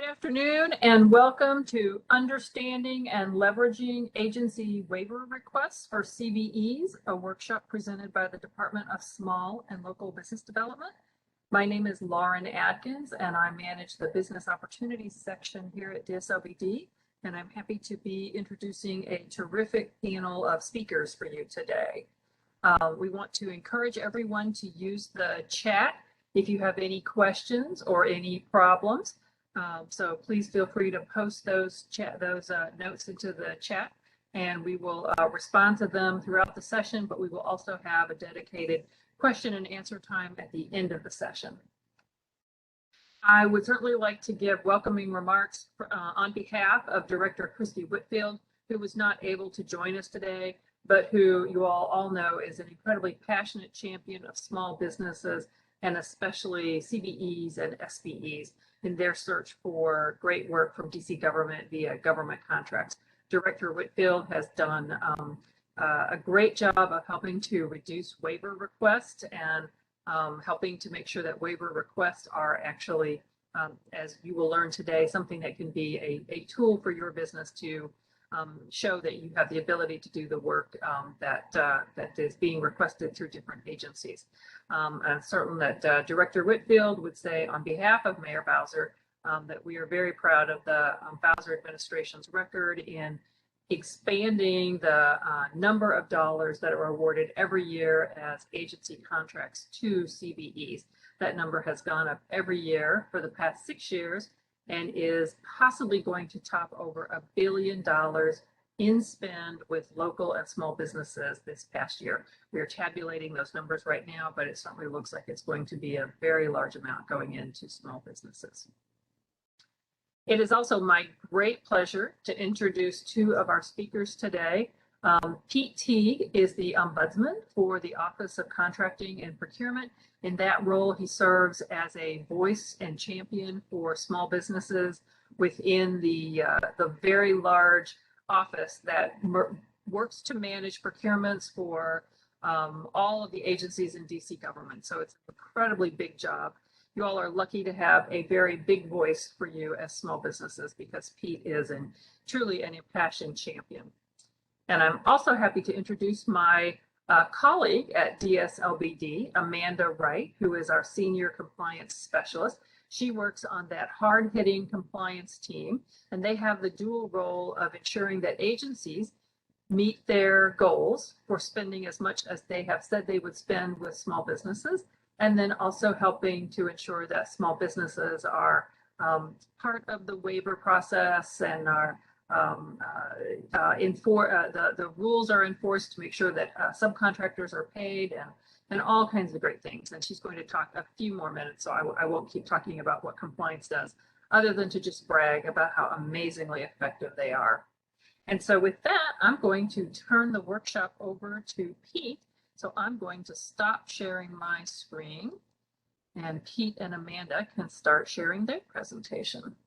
Good afternoon and welcome to Understanding and Leveraging Agency Waiver Requests for CBEs, a workshop presented by the Department of Small and Local Business Development. My name is Lauren Adkins and I manage the Business Opportunities section here at DSLBD, and I'm happy to be introducing a terrific panel of speakers for you today. We want to encourage everyone to use the chat if you have any questions or any problems. So please feel free to post those notes into the chat, and we will respond to them throughout the session, but we will also have a dedicated question and answer time at the end of the session. I would certainly like to give welcoming remarks on behalf of Director Christy Whitfield, who was not able to join us today, but who you all know is an incredibly passionate champion of small businesses and especially CBEs and SBEs in their search for great work from DC government via government contracts. Director Whitfield has done a great job of helping to reduce waiver requests and helping to make sure that waiver requests are actually, as you will learn today, something that can be a tool for your business to show that you have the ability to do the work that is being requested through different agencies. I'm certain that Director Whitfield would say on behalf of Mayor Bowser that we are very proud of the Bowser administration's record in expanding the number of dollars that are awarded every year as agency contracts to CBEs. That number has gone up every year for the past 6 years and is possibly going to top over $1 billion in spend with local and small businesses this past year. We are tabulating those numbers right now, but it certainly looks like it's going to be a very large amount going into small businesses. It is also my great pleasure to introduce two of our speakers today. Pete Teague is the Ombudsman for the Office of Contracting and Procurement. In that role, he serves as a voice and champion for small businesses within the very large office that works to manage procurements for all of the agencies in DC government. So it's an incredibly big job. You all are lucky to have a very big voice for you as small businesses because Pete is truly an impassioned champion. And I'm also happy to introduce my colleague at DSLBD, Amanda Wright, who is our Senior Compliance Specialist. She works on that hard-hitting compliance team, and they have the dual role of ensuring that agencies meet their goals for spending as much as they have said they would spend with small businesses, and then also helping to ensure that small businesses are part of the waiver process and are the rules are enforced to make sure that subcontractors are paid and all kinds of great things. And she's going to talk a few more minutes, so I won't keep talking about what compliance does, other than to just brag about how amazingly effective they are. And so with that, I'm going to turn the workshop over to Pete. So I'm going to stop sharing my screen, and Pete and Amanda can start sharing their presentation.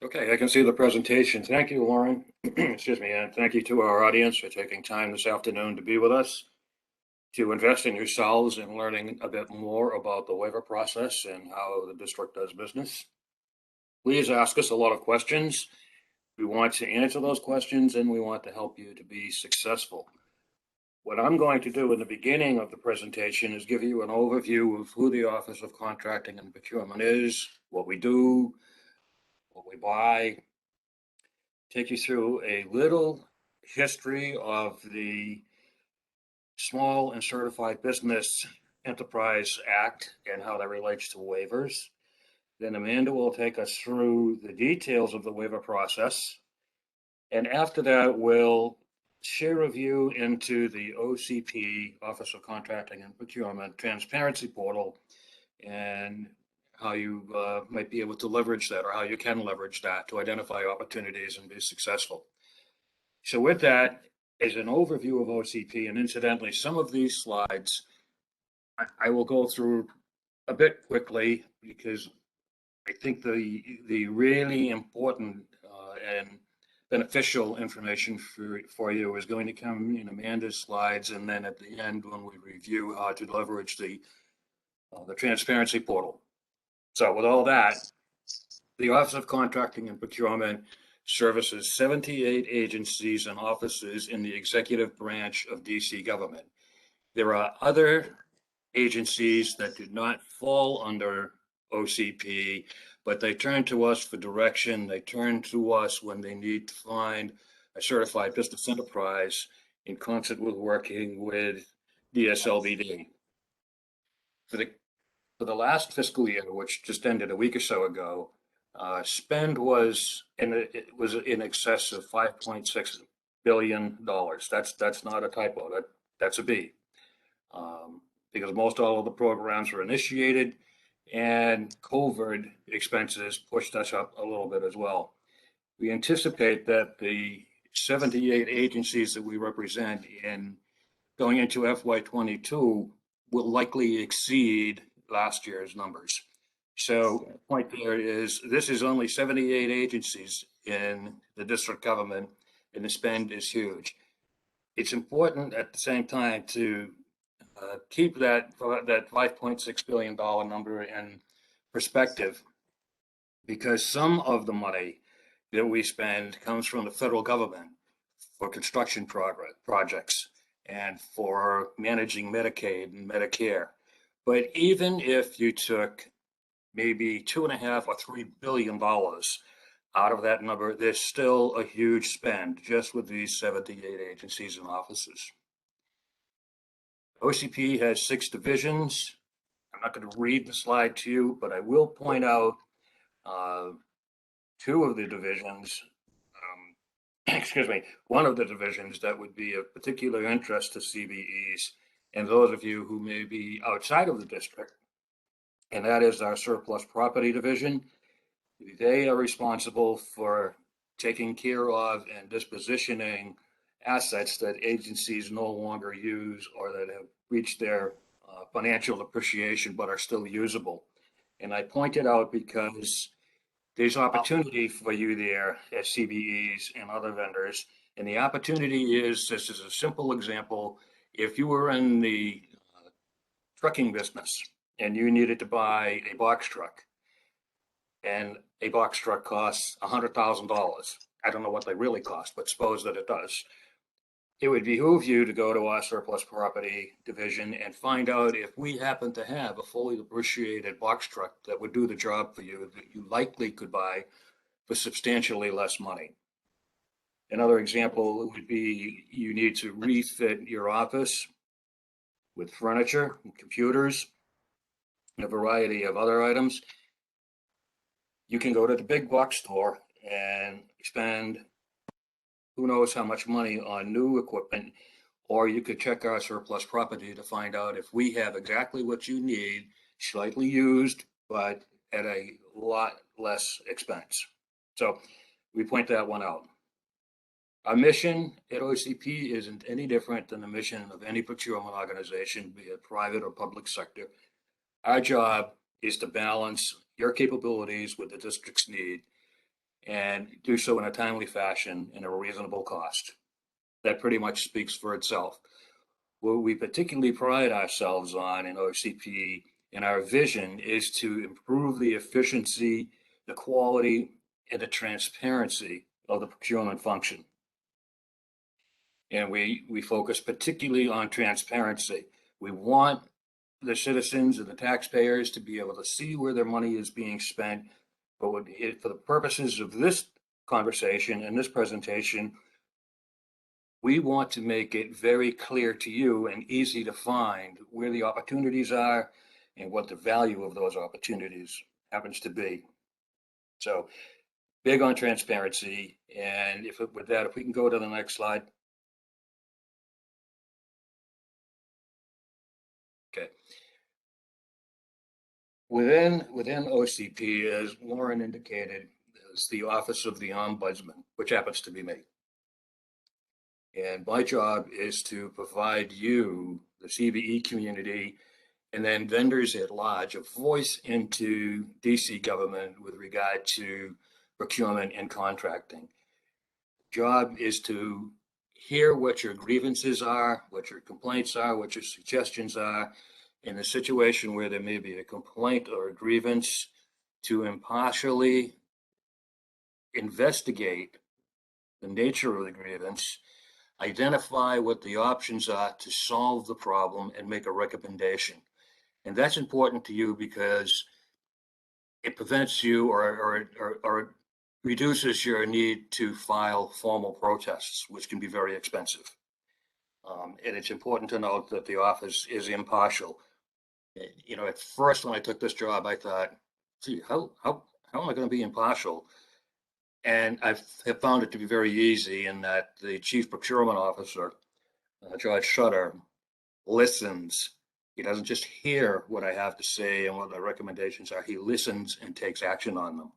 Okay, I can see the presentation. Thank you, Lauren. Excuse me, and thank you to our audience for taking time this afternoon to be with us, to invest in yourselves in learning a bit more about the waiver process and how the district does business. Please ask us a lot of questions. We want to answer those questions and we want to help you to be successful. What I'm going to do in the beginning of the presentation is give you an overview of who the Office of Contracting and Procurement is, what we do, what we buy, take you through a little history of the Small and Certified Business Enterprise Act and how that relates to waivers. Then Amanda will take us through the details of the waiver process. And after that, we'll share a view into the Oacp, Office of Contracting and Procurement, Transparency Portal, and how you might be able to leverage that, or how you can leverage that to identify opportunities and be successful. So with that, as an overview of OCP, and incidentally, some of these slides I will go through a bit quickly because I think the really important and beneficial information for you is going to come in Amanda's slides, and then at the end when we review how to leverage the transparency portal. So with all that, the Office of Contracting and Procurement services 78 agencies and offices in the executive branch of DC government. There are other agencies that do not fall under OCP, but they turn to us for direction. They turn to us when they need to find a certified business enterprise in concert with working with DSLBD. For the last fiscal year, which just ended a week or so ago, spend was in excess of $5.6 billion. That's not a typo. That's a B. Because most all of the programs were initiated, and COVID expenses pushed us up a little bit as well. We anticipate that the 78 agencies that we represent in going into FY22 will likely exceed last year's numbers. So the point there is, this is only 78 agencies in the district government, and the spend is huge. It's important at the same time to keep that $5.6 billion number in perspective, because some of the money that we spend comes from the federal government for construction projects and for managing Medicaid and Medicare. But even if you took maybe $2.5 or $3 billion out of that number, there's still a huge spend just with these 78 agencies and offices. OCP has 6 divisions. I'm not going to read the slide to you, but I will point out 2 of the divisions, excuse me, one of the divisions that would be of particular interest to CBEs and those of you who may be outside of the district, and that is our surplus property division. They are responsible for taking care of and dispositioning assets that agencies no longer use or that have reached their financial appreciation but are still usable. And I point it out because there's opportunity for you there at CBEs and other vendors. And the opportunity is, this is a simple example, if you were in the trucking business and you needed to buy a box truck, and a box truck costs $100,000. I don't know what they really cost, but suppose that it does. It would behoove you to go to our surplus property division and find out if we happen to have a fully depreciated box truck that would do the job for you that you likely could buy for substantially less money. Another example would be you need to refit your office with furniture and computers and a variety of other items. You can go to the big box store and spend who knows how much money on new equipment, or you could check our surplus property to find out if we have exactly what you need, slightly used, but at a lot less expense. So we point that one out. Our mission at OCP isn't any different than the mission of any procurement organization, be it private or public sector. Our job is to balance your capabilities with the district's need and do so in a timely fashion and at a reasonable cost. That pretty much speaks for itself. What we particularly pride ourselves on in OCP and our vision is to improve the efficiency, the quality, and the transparency of the procurement function. And we focus particularly on transparency. We want the citizens and the taxpayers to be able to see where their money is being spent. But for the purposes of this conversation and this presentation, we want to make it very clear to you and easy to find where the opportunities are and what the value of those opportunities happens to be. So big on transparency. And with that, if we can go to the next slide. Okay. Within OCP, as Lauren indicated, is the Office of the Ombudsman, which happens to be me. And my job is to provide you, the CBE community, and then vendors at large a voice into DC government with regard to procurement and contracting. Job is to hear what your grievances are, what your complaints are, what your suggestions are. In a situation where there may be a complaint or a grievance, to impartially investigate the nature of the grievance, identify what the options are to solve the problem, and make a recommendation. And that's important to you because it prevents you or reduces your need to file formal protests, which can be very expensive. And it's important to note that the office is impartial. You know, at first when I took this job, I thought, gee, how am I going to be impartial? And I have found it to be very easy in that the Chief Procurement Officer, George Shutter, listens. He doesn't just hear what I have to say and what the recommendations are. He listens and takes action on them.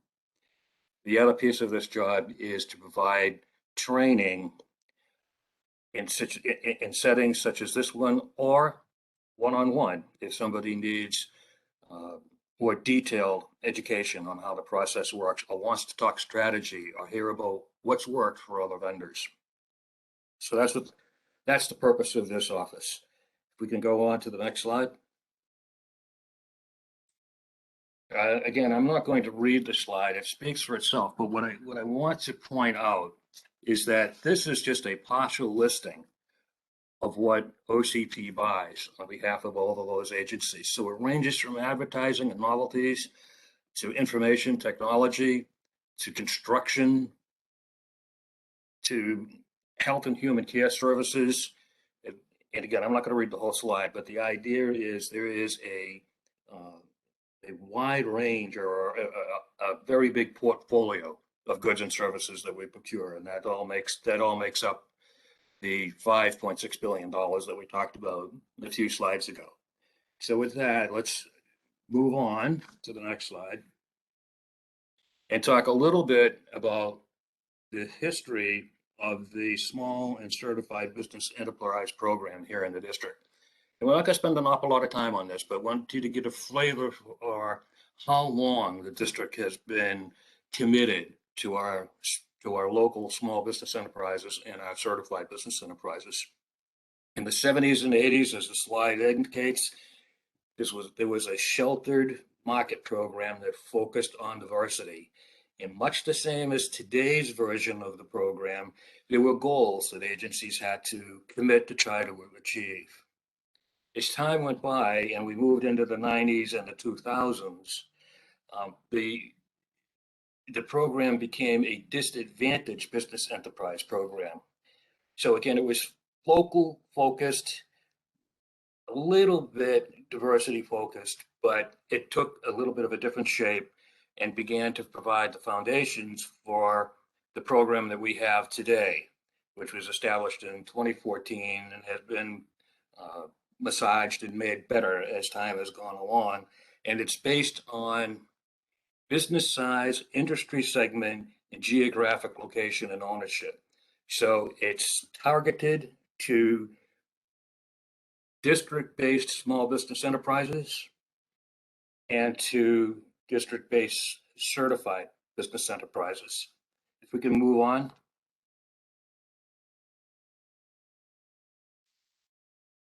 The other piece of this job is to provide training in settings such as this one, or one-on-one if somebody needs more detailed education on how the process works, or wants to talk strategy or hear about what's worked for other vendors. So that's the purpose of this office. If we can go on to the next slide. Again, I'm not going to read the slide. It speaks for itself. But what I want to point out is that this is just a partial listing of what Oacp buys on behalf of all of those agencies. So it ranges from advertising and novelties to information technology, to construction, to health and human care services. And again, I'm not going to read the whole slide, but the idea is there is a wide range or a very big portfolio of goods and services that we procure, and that all makes up the $5.6 billion that we talked about a few slides ago. So with that, let's move on to the next slide and talk a little bit about the history of the Small and Certified Business Enterprise Program here in the district. And we're not going to spend an awful lot of time on this, but want you to get a flavor for how long the district has been committed to our local small business enterprises and our certified business enterprises. In the 70s and 80s, as the slide indicates, there was a sheltered market program that focused on diversity. And much the same as today's version of the program, there were goals that agencies had to commit to try to achieve. As time went by and we moved into the 90s and the 2000s, the program became a disadvantaged business enterprise program. So again, it was local focused, a little bit diversity focused, but it took a little bit of a different shape and began to provide the foundations for the program that we have today, which was established in 2014 and has been massaged and made better as time has gone along. And it's based on business size, industry segment, and geographic location and ownership. So it's targeted to district-based small business enterprises and to district-based certified business enterprises. If we can move on.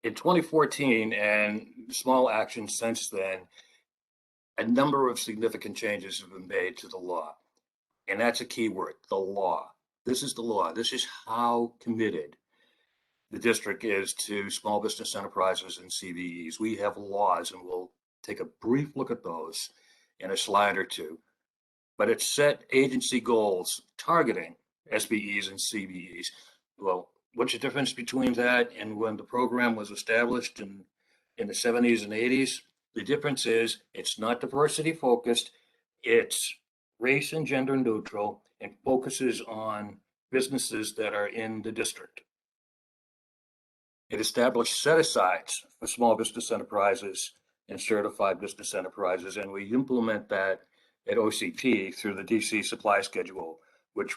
In 2014 and small actions since then, a number of significant changes have been made to the law. And that's a key word, the law. This is the law. This is how committed the district is to small business enterprises and CBEs. We have laws, and we'll take a brief look at those in a slide or two. But it set agency goals targeting SBEs and CBEs. Well, what's the difference between that and when the program was established in the 70s and 80s? The difference is it's not diversity focused, it's race and gender neutral, and focuses on businesses that are in the district. It established set-asides for small business enterprises and certified business enterprises, and we implement that at OCP through the DC supply schedule, which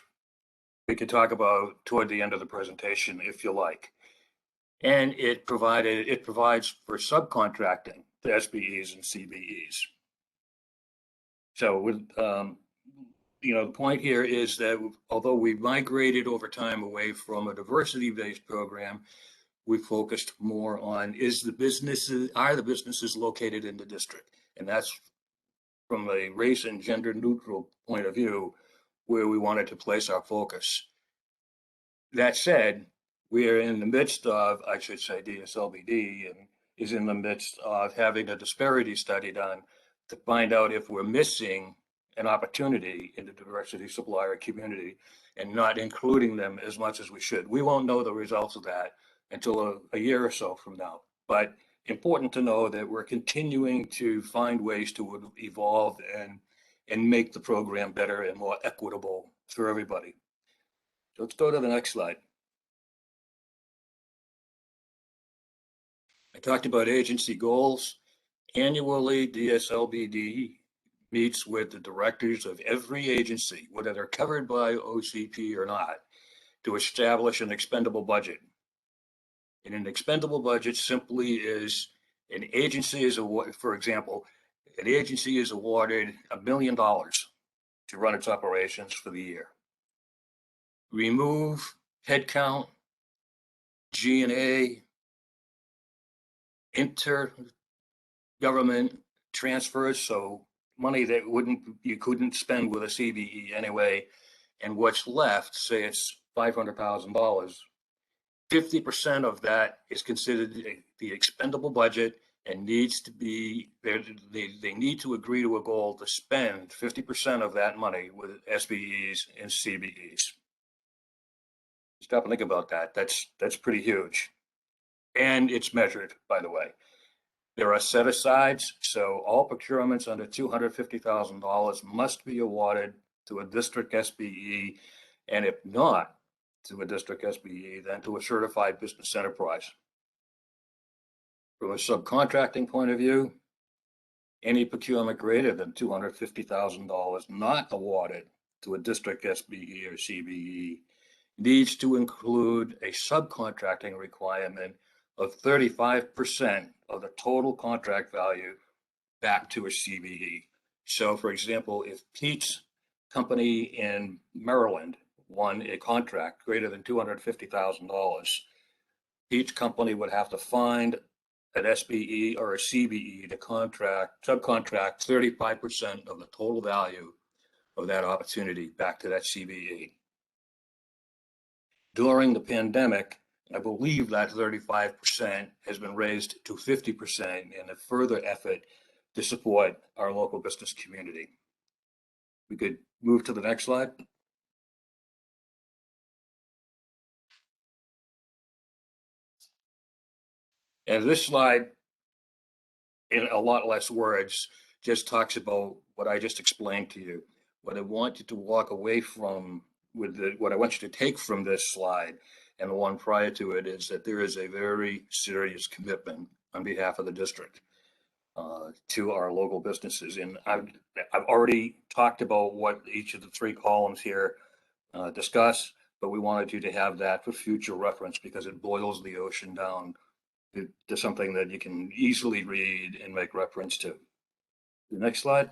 we could talk about toward the end of the presentation if you like. And it provides for subcontracting the SBEs and CBEs. So with, the point here is that although we've migrated over time away from a diversity-based program, we focused more on are the businesses located in the district? And that's from a race and gender neutral point of view where we wanted to place our focus. That said, we are in the midst of, I should say, Dslbd is in the midst of having a disparity study done to find out if we're missing an opportunity in the diversity supplier community and not including them as much as we should. We won't know the results of that until a year or so from now. But important to know that we're continuing to find ways to evolve and make the program better and more equitable for everybody. So let's go to the next slide. I talked about agency goals. Annually, Dslbd meets with the directors of every agency, whether they're covered by Oacp or not, to establish an expendable budget. And an expendable budget simply is an agency is awarded, for example, an agency is awarded $1 million to run its operations for the year. Remove headcount, G&A, intergovernment transfers, so money that you couldn't spend with a CBE anyway, and what's left, say it's $500,000, 50% of that is considered the expendable budget and needs to be, they need to agree to a goal to spend 50% of that money with SBEs and CBEs. Stop and think about that. That's pretty huge. And it's measured, by the way. There are set-asides, so all procurements under $250,000 must be awarded to a district SBE, and if not to a district SBE, then to a certified business enterprise. From a subcontracting point of view, any procurement greater than $250,000 not awarded to a district SBE or CBE needs to include a subcontracting requirement of 35% of the total contract value back to a CBE. So for example, if Pete's company in Maryland won a contract greater than $250,000, Pete's company would have to find an SBE or a CBE to subcontract 35% of the total value of that opportunity back to that CBE. During the pandemic, I believe that 35% has been raised to 50% in a further effort to support our local business community. We could move to the next slide. And this slide, in a lot less words, just talks about what I just explained to you. What I want you to walk away from what I want you to take from this slide and the one prior to it is that there is a very serious commitment on behalf of the district to our local businesses. And I've already talked about what each of the three columns here discuss, but we wanted you to have that for future reference because it boils the ocean down to something that you can easily read and make reference to. The next slide.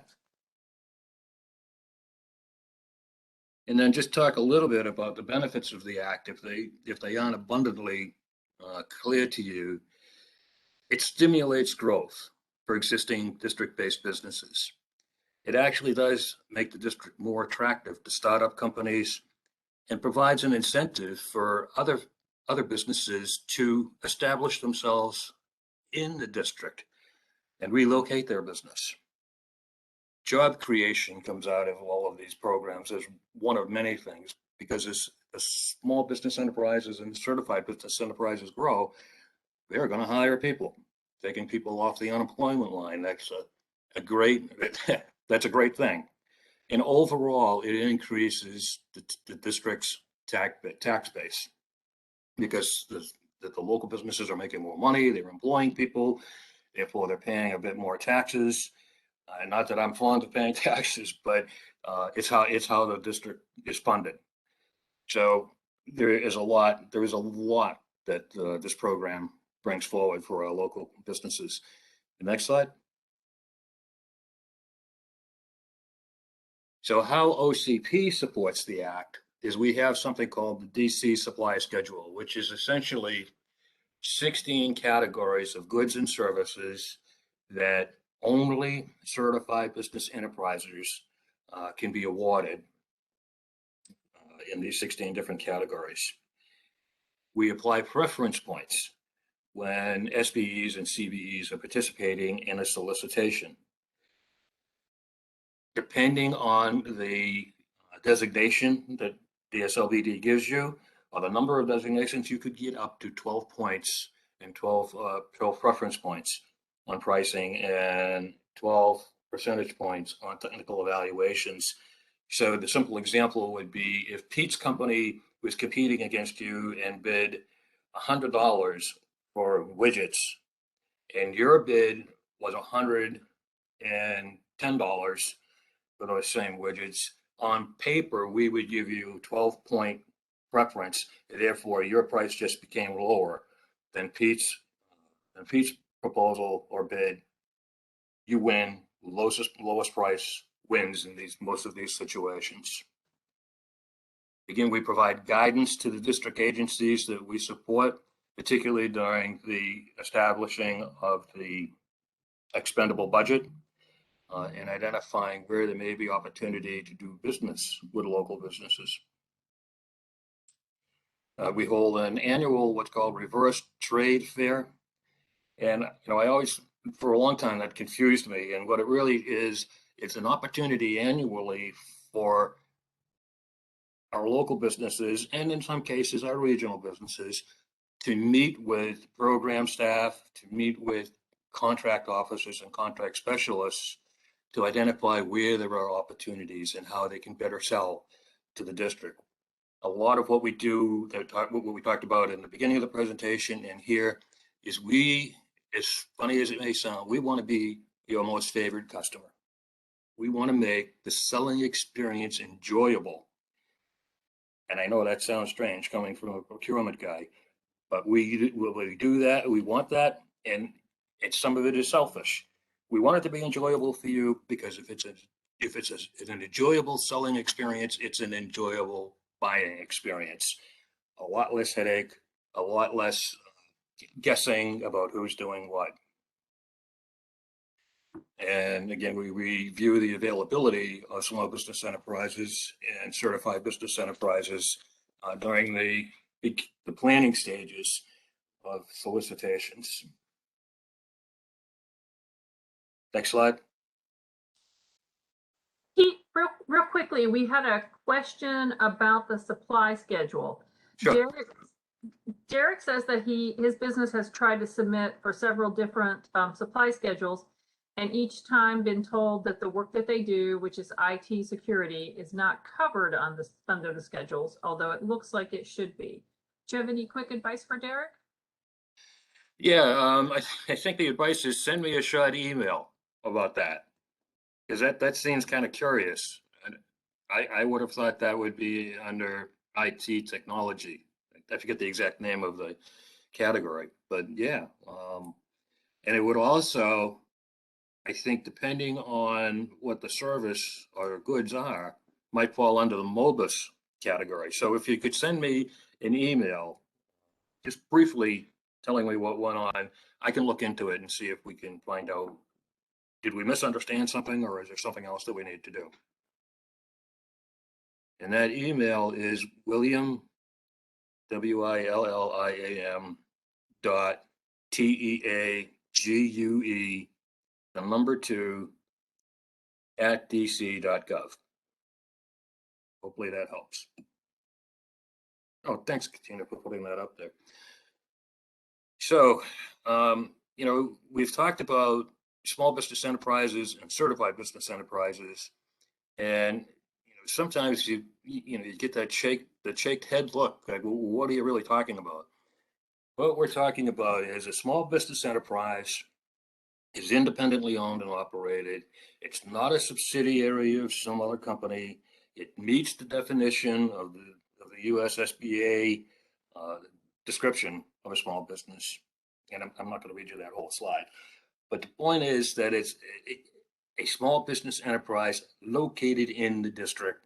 And then just talk a little bit about the benefits of the act if they aren't abundantly clear to you. It stimulates growth for existing district-based businesses. It actually does make the district more attractive to startup companies and provides an incentive for other businesses to establish themselves in the district and relocate their business. Job creation comes out of all of these programs as one of many things, because as small business enterprises and certified business enterprises grow, they're going to hire people, taking people off the unemployment line. That's a great thing. And overall, it increases the district's tax base because the local businesses are making more money, they're employing people, therefore they're paying a bit more taxes. Not that I'm fond of paying taxes, but it's how the district is funded. So there is a lot that this program brings forward for our local businesses. The next slide. So how OCP supports the Act is we have something called the DC Supply Schedule, which is essentially 16 categories of goods and services that only certified business enterprises can be awarded in these 16 different categories. We apply preference points when SBEs and CBEs are participating in a solicitation. Depending on the designation that Dslbd gives you, or the number of designations, you could get up to 12 points and 12 preference points on pricing and 12 percentage points on technical evaluations. So the simple example would be if Pete's company was competing against you and bid $100 for widgets, and your bid was $110 for those same widgets, on paper, we would give you 12-point preference. Therefore, your price just became lower than Pete's proposal or bid. You win. Lowest price wins in most of these situations. Again, we provide guidance to the district agencies that we support, particularly during the establishing of the expendable budget. And identifying where there may be opportunity to do business with local businesses. We hold an annual what's called reverse trade fair. And I always, for a long time, that confused me. And what it really is, it's an opportunity annually for our local businesses, and in some cases, our regional businesses, to meet with program staff, to meet with contract officers and contract specialists, to identify where there are opportunities and how they can better sell to the district. A lot of what we do, what we talked about in the beginning of the presentation and here, is we, as funny as it may sound, we want to be your most favored customer. We want to make the selling experience enjoyable. And I know that sounds strange coming from a procurement guy, but we do that, we want that, and some of it is selfish. We want it to be enjoyable for you because if it's an enjoyable selling experience, it's an enjoyable buying experience. A lot less headache, a lot less guessing about who's doing what. And again, we review the availability of small business enterprises and certified business enterprises during the planning stages of solicitations. Next slide. Pete, real quickly, we had a question about the supply schedule. Sure. Derek says that his business has tried to submit for several different supply schedules, and each time been told that the work that they do, which is IT security, is not covered under the schedules, although it looks like it should be. Do you have any quick advice for Derek? Yeah, I think the advice is send me a short email about that, because that seems kind of curious. And I would have thought that would be under IT technology. I forget the exact name of the category, but yeah. And it would also, I think, depending on what the service or goods are, might fall under the MOBUS category. So if you could send me an email, just briefly telling me what went on, I can look into it and see if we can find out, did we misunderstand something or is there something else that we need to do? And that email is William, WILLIAM .TEAGUE, the number 2, @dc.gov. Hopefully that helps. Oh, thanks, Katina, for putting that up there. So, we've talked about small business enterprises and certified business enterprises, and sometimes you get that shaked head look. Like, well, what are you really talking about? What we're talking about is a small business enterprise is independently owned and operated. It's not a subsidiary of some other company. It meets the definition of the US SBA description of a small business. And I'm not going to read you that whole slide, But the point is that it's a small business enterprise located in the district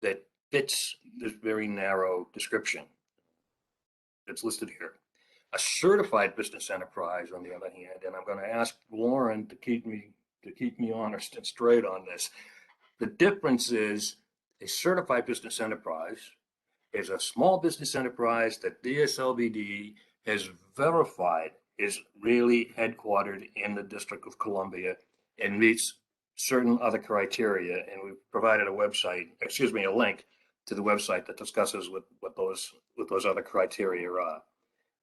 that fits this very narrow description that's listed here. A certified business enterprise, on the other hand, and I'm going to ask Lauren to keep me honest and straight on this. The difference is a certified business enterprise is a small business enterprise that DSLBD has verified is really headquartered in the District of Columbia and meets certain other criteria. And we've provided a link to the website that discusses what those other criteria are.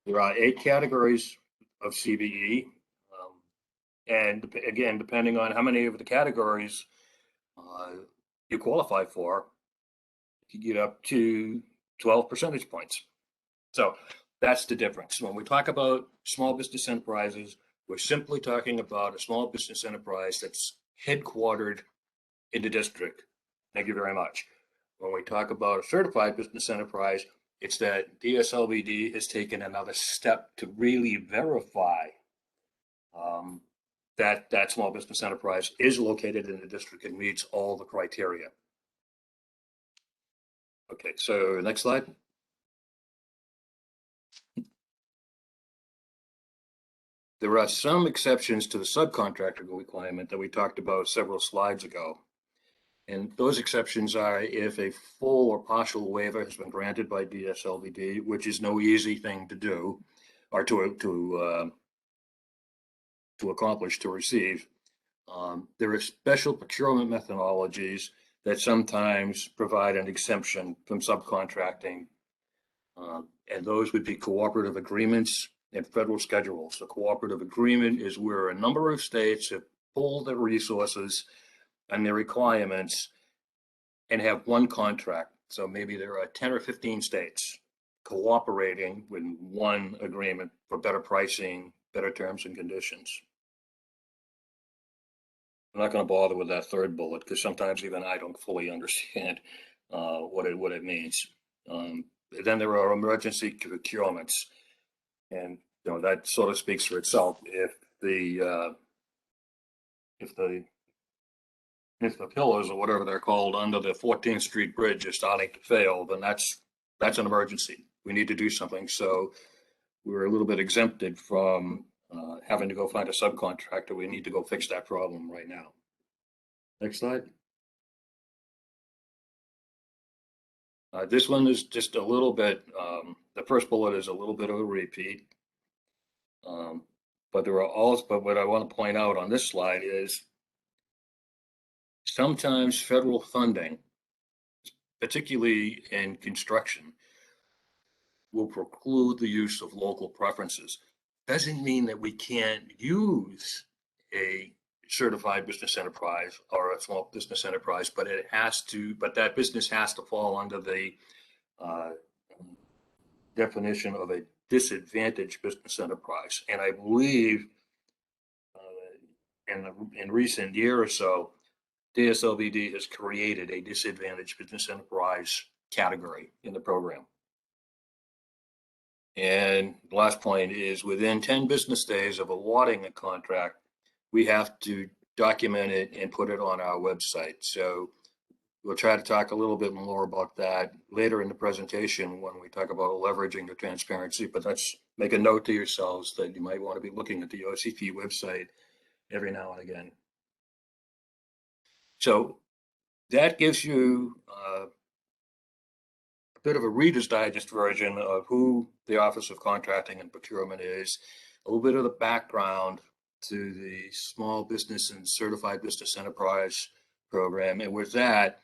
There are 8 categories of CBE. And again, depending on how many of the categories you qualify for, you get up to 12 percentage points. So that's the difference. When we talk about small business enterprises, we're simply talking about a small business enterprise that's headquartered in the district. Thank you very much. When we talk about a certified business enterprise, it's that DSLBD has taken another step to really verify that small business enterprise is located in the district and meets all the criteria. Okay, so next slide. There are some exceptions to the subcontractor requirement that we talked about several slides ago. And those exceptions are if a full or partial waiver has been granted by DSLBD, which is no easy thing to do or to accomplish, to receive. There are special procurement methodologies that sometimes provide an exemption from subcontracting. And those would be cooperative agreements and federal schedules. A cooperative agreement is where a number of states have pulled their resources and their requirements and have one contract. So maybe there are 10 or 15 states cooperating with one agreement for better pricing, better terms and conditions. I'm not going to bother with that third bullet because sometimes even I don't fully understand what it means. Then there are emergency procurements, and that sort of speaks for itself. If the pillars or whatever they're called under the 14th Street Bridge are starting to fail, then that's an emergency. We need to do something. So we're a little bit exempted from having to go find a subcontractor. We need to go fix that problem right now. Next slide. This one is just a little bit, the first bullet is a little bit of a repeat. But what I want to point out on this slide is sometimes federal funding, particularly in construction, will preclude the use of local preferences. Doesn't mean that we can't use a certified business enterprise or a small business enterprise, but that business has to fall under the definition of a disadvantaged business enterprise. And I believe in recent year or so, DSLBD has created a disadvantaged business enterprise category in the program. And the last point is within 10 business days of awarding a contract, we have to document it and put it on our website. So we'll try to talk a little bit more about that later in the presentation when we talk about leveraging the transparency, but let's make a note to yourselves that you might want to be looking at the Oacp website every now and again. So that gives you a bit of a Reader's Digest version of who the Office of Contracting and Procurement is, a little bit of the background to the Small Business and Certified Business Enterprise program. And with that,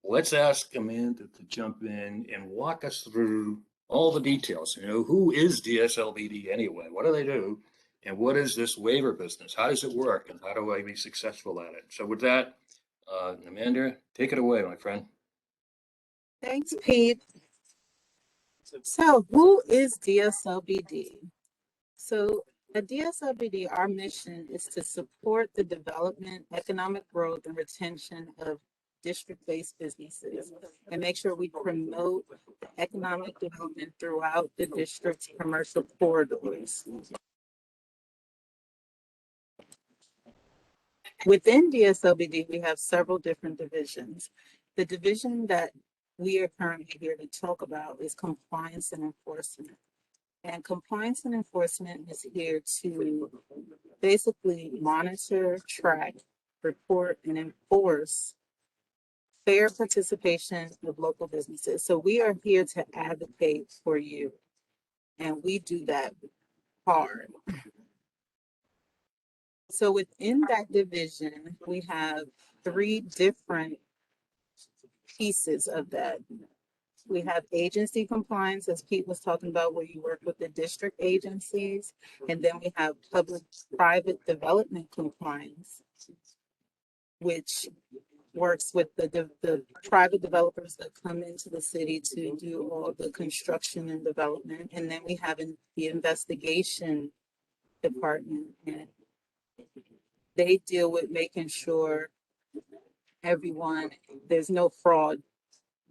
let's ask Amanda to jump in and walk us through all the details. Who is DSLBD anyway? What do they do? And what is this waiver business? How does it work? And how do I be successful at it? So with that, Amanda, take it away, my friend. Thanks, Pete. So who is DSLBD? So at DSLBD, our mission is to support the development, economic growth, and retention of district-based businesses and make sure we promote economic development throughout the district's commercial corridors. Within DSLBD, we have several different divisions. The division that we are currently here to talk about is compliance and enforcement. And compliance and enforcement is here to basically monitor, track, report, and enforce fair participation of local businesses. So we are here to advocate for you, and we do that hard. So within that division, we have 3 different pieces of that. We have agency compliance, as Pete was talking about, where you work with the district agencies. And then we have public-private development compliance, which works with the private developers that come into the city to do all the construction and development. And then we have the investigation department, and they deal with making sure there's no fraud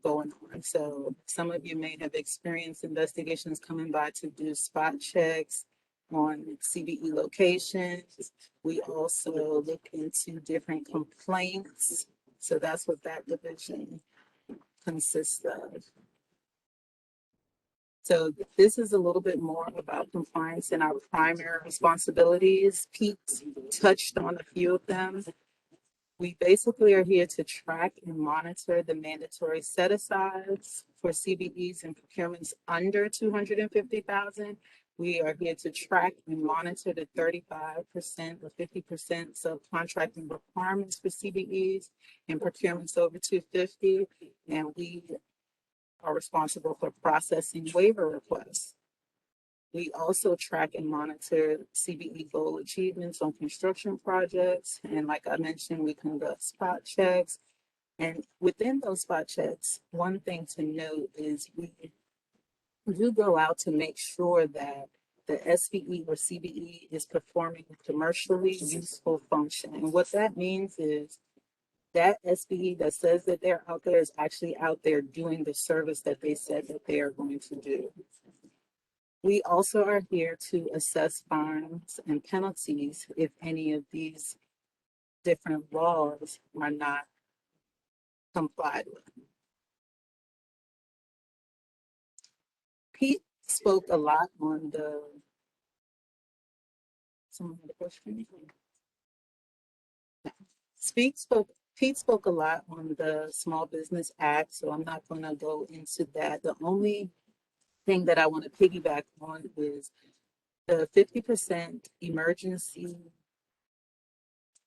going on. So some of you may have experienced investigations coming by to do spot checks on CBE locations. We also look into different complaints. So that's what that division consists of. So this is a little bit more about compliance and our primary responsibilities. Pete touched on a few of them. We basically are here to track and monitor the mandatory set-asides for CBEs and procurements under $250,000. We are here to track and monitor the 35% or 50% subcontracting requirements for CBEs and procurements over $250,000. And we are responsible for processing waiver requests. We also track and monitor CBE goal achievements on construction projects. And like I mentioned, we conduct spot checks. And within those spot checks, one thing to note is we do go out to make sure that the SBE or CBE is performing a commercially useful function. And what that means is that SBE that says that they're out there is actually out there doing the service that they said that they are going to do. We also are here to assess fines and penalties if any of these different laws are not complied with. Pete spoke a lot on Pete spoke a lot on the Small Business Act, so I'm not going to go into that. The only thing that I want to piggyback on is the 50% emergency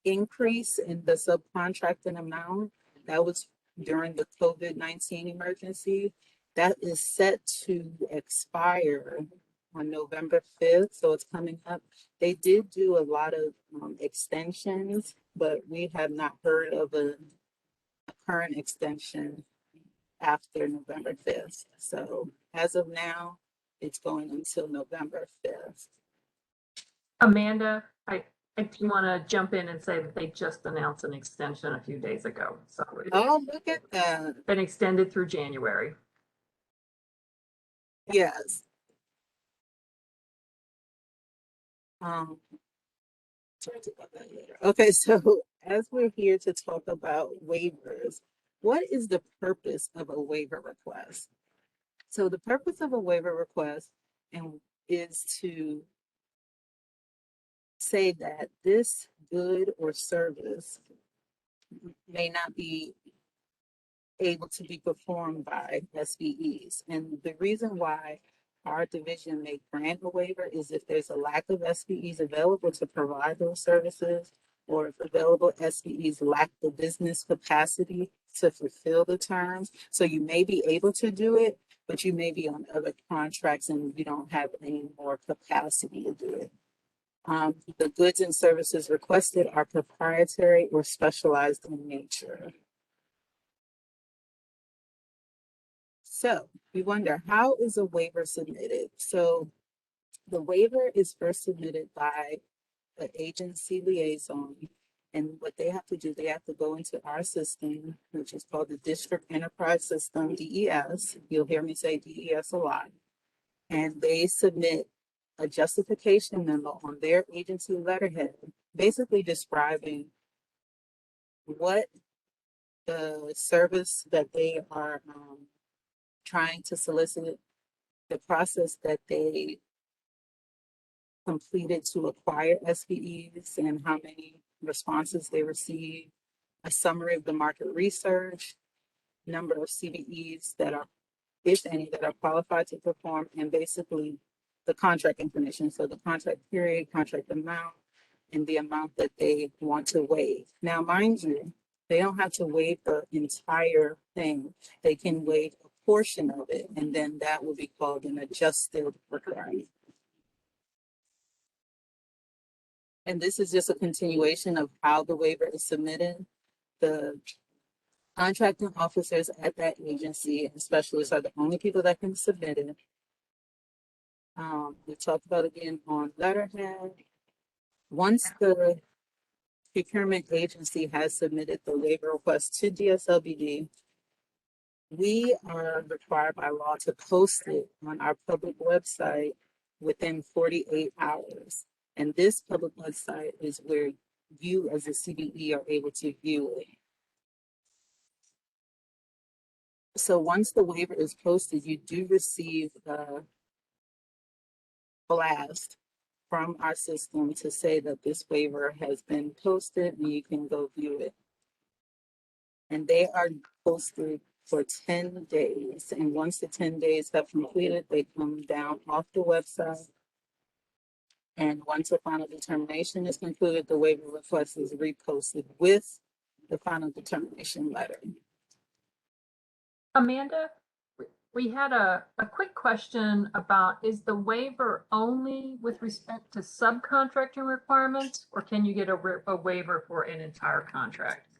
increase in the subcontracting amount. That was during the COVID-19 emergency. That is set to expire on November 5th, so it's coming up. They did do a lot of extensions, but we have not heard of a current extension after November 5th. So as of now, it's going until November 5th. Amanda, I do want to jump in and say that they just announced an extension a few days ago. So Oh, look at that. been extended through January. Yes. Okay, so as we're here to talk about waivers, what is the purpose of a waiver request? So the purpose of a waiver request is to say that this good or service may not be able to be performed by SBEs. And the reason why our division may grant a waiver is if there's a lack of SBEs available to provide those services, or if available SBEs lack the business capacity to fulfill the terms. So you may be able to do it, but you may be on other contracts and you don't have any more capacity to do it. The goods and services requested are proprietary or specialized in nature. So we wonder, how is a waiver submitted? So the waiver is first submitted by an agency liaison. And what they have to do, they have to go into our system, which is called the District Enterprise System, DES. You'll hear me say DES a lot. And they submit a justification memo on their agency letterhead, basically describing what the service that they are trying to solicit, the process that they completed to acquire SBEs and how many responses they received, a summary of the market research, number of CBEs that are, if any, that are qualified to perform, and basically the contract information. So the contract period, contract amount, and the amount that they want to waive. Now, mind you, they don't have to waive the entire thing. They can waive a portion of it, and then that will be called an adjusted requirement. And this is just a continuation of how the waiver is submitted. The contracting officers at that agency and specialists are the only people that can submit it. We talked about it again on letterhead. Once the procurement agency has submitted the waiver request to DSLBD, we are required by law to post it on our public website within 48 hours. And this public website is where you as a CBE are able to view it. So once the waiver is posted, you do receive a blast from our system to say that this waiver has been posted and you can go view it. And they are posted for 10 days. And once the 10 days have completed, they come down off the website. And once the final determination is concluded, the waiver request is reposted with the final determination letter. Amanda, we had a quick question about, is the waiver only with respect to subcontracting requirements, or can you get a waiver for an entire contract?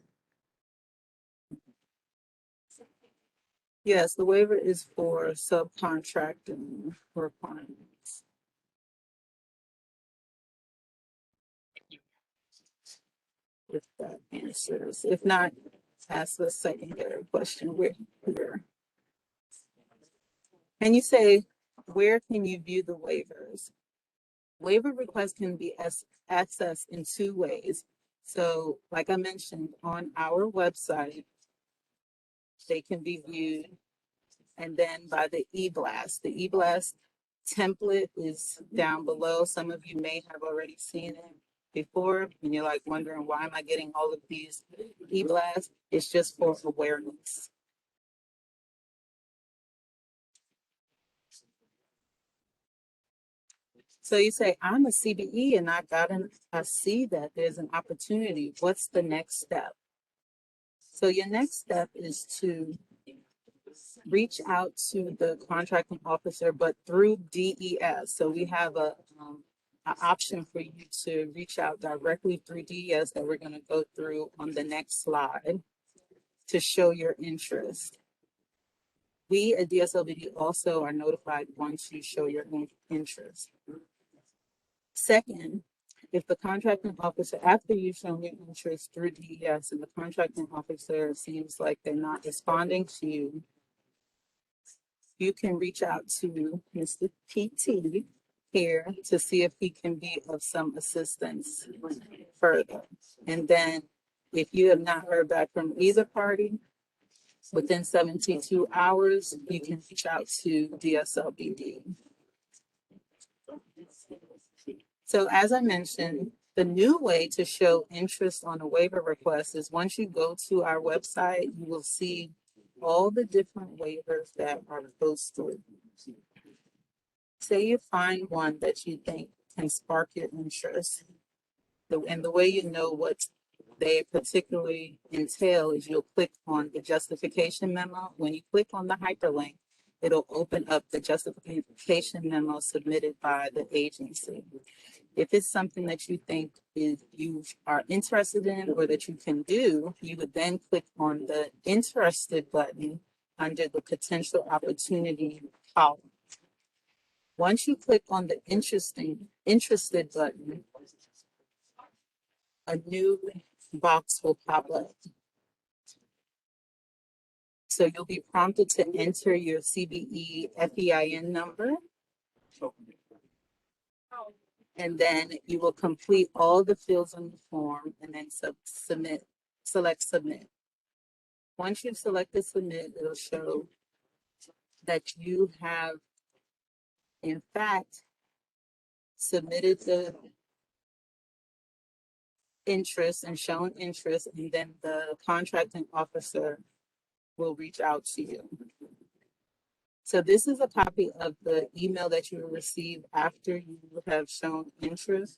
Yes, the waiver is for subcontracting requirements. If that answers, if not, ask the secondary question. Where? Can you say, where can you view the waivers? Waiver requests can be accessed in two ways. So like I mentioned, on our website, they can be viewed, and then by the e-blast. The e-blast template is down below. Some of you may have already seen it before, and you're like wondering, why am I getting all of these e-blasts? It's just for awareness. So you say, I'm a CBE and I see that there's an opportunity. What's the next step? So your next step is to reach out to the contracting officer, but through DES. So we have an option for you to reach out directly through DES that we're going to go through on the next slide to show your interest. We at DSLBD also are notified once you show your interest. Second, if the contracting officer, after you've shown your interest through DES and the contracting officer seems like they're not responding to you, you can reach out to Mr. PT here to see if he can be of some assistance further. And then if you have not heard back from either party, within 72 hours, you can reach out to DSLBD. So as I mentioned, the new way to show interest on a waiver request is once you go to our website, you will see all the different waivers that are posted. Say you find one that you think can spark your interest. And the way you know what they particularly entail is you'll click on the justification memo. When you click on the hyperlink, it'll open up the justification memo submitted by the agency. If it's something that you think you are interested in or that you can do, you would then click on the interested button under the potential opportunity column. Once you click on the interested button, a new box will pop up. So you'll be prompted to enter your CBE FEIN number. And then you will complete all the fields on the form and then submit select submit. Once you've selected submit, it'll show that you have, in fact, submitted the interest and shown interest, and then the contracting officer will reach out to you. So this is a copy of the email that you will receive after you have shown interest.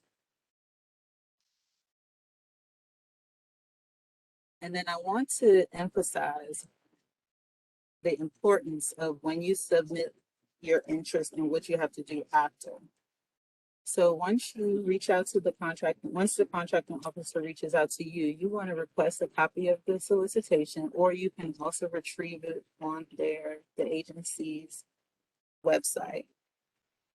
And then I want to emphasize the importance of when you submit your interest and what you have to do after. So once you reach out to the contracting, once the contracting officer reaches out to you, you want to request a copy of the solicitation, or you can also retrieve it on the agency's website.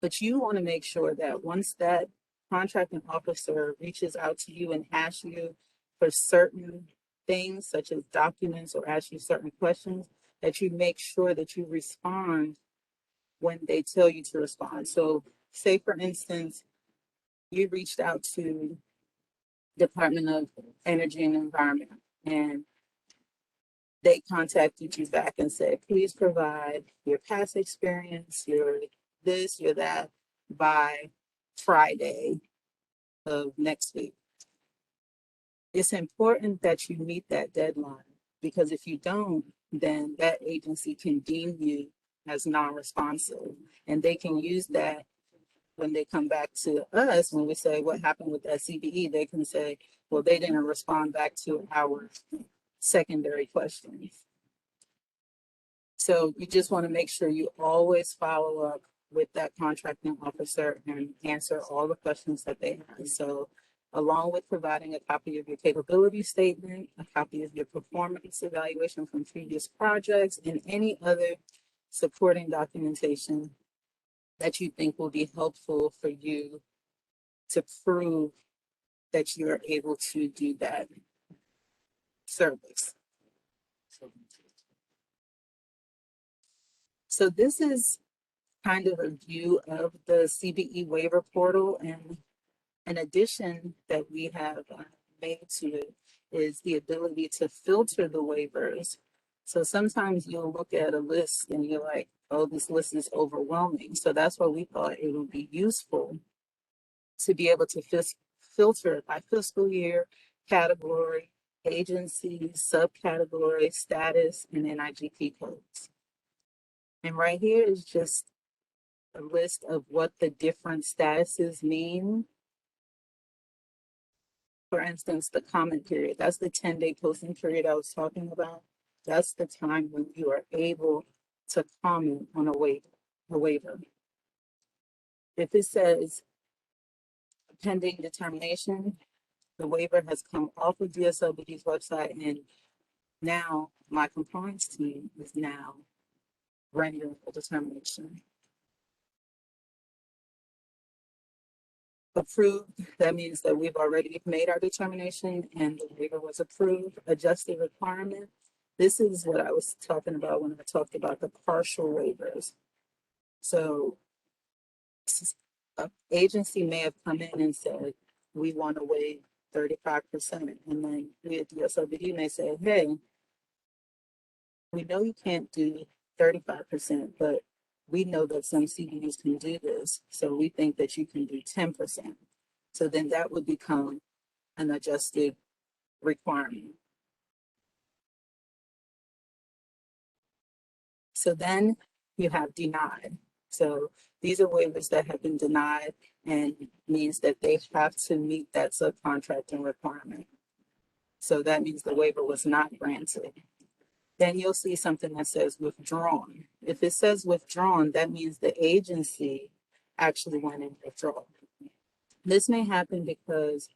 But you want to make sure that once that contracting officer reaches out to you and asks you for certain things, such as documents, or asks you certain questions, that you make sure that you respond when they tell you to respond. So say, for instance, you reached out to Department of Energy and Environment, and they contacted you back and said, please provide your past experience, your this, your that, by Friday of next week. It's important that you meet that deadline, because if you don't, then that agency can deem you as non-responsive, and they can use that when they come back to us. When we say what happened with that CBE, they can say, well, they didn't respond back to our secondary questions. So you just want to make sure you always follow up with that contracting officer and answer all the questions that they have. So along with providing a copy of your capability statement, a copy of your performance evaluation from previous projects, and any other supporting documentation that you think will be helpful for you to prove that you're able to do that service. So this is kind of a view of the CBE Waiver Portal, and an addition that we have made to it is the ability to filter the waivers. So sometimes you'll look at a list and you're like, oh, this list is overwhelming. So that's why we thought it would be useful to be able to filter it by fiscal year, category, agency, subcategory, status, and NIGP codes. And right here is just a list of what the different statuses mean. For instance, the comment period, that's the 10-day posting period I was talking about. That's the time when you are able to comment on a waiver. If it says pending determination, the waiver has come off of DSLBD's website, and now my compliance team is now rendering a determination. Approved, that means that we've already made our determination and the waiver was approved. Adjusted requirement, this is what I was talking about when I talked about the partial waivers. So an agency may have come in and said, we want to waive 35%. And then we at DSLBD may say, hey, we know you can't do 35%, but we know that some CBEs can do this. So we think that you can do 10%. So then that would become an adjusted requirement. So then you have denied. So these are waivers that have been denied, and means that they have to meet that subcontracting requirement. So that means the waiver was not granted. Then you'll see something that says withdrawn. If it says withdrawn, that means the agency actually went in withdrawal. This may happen because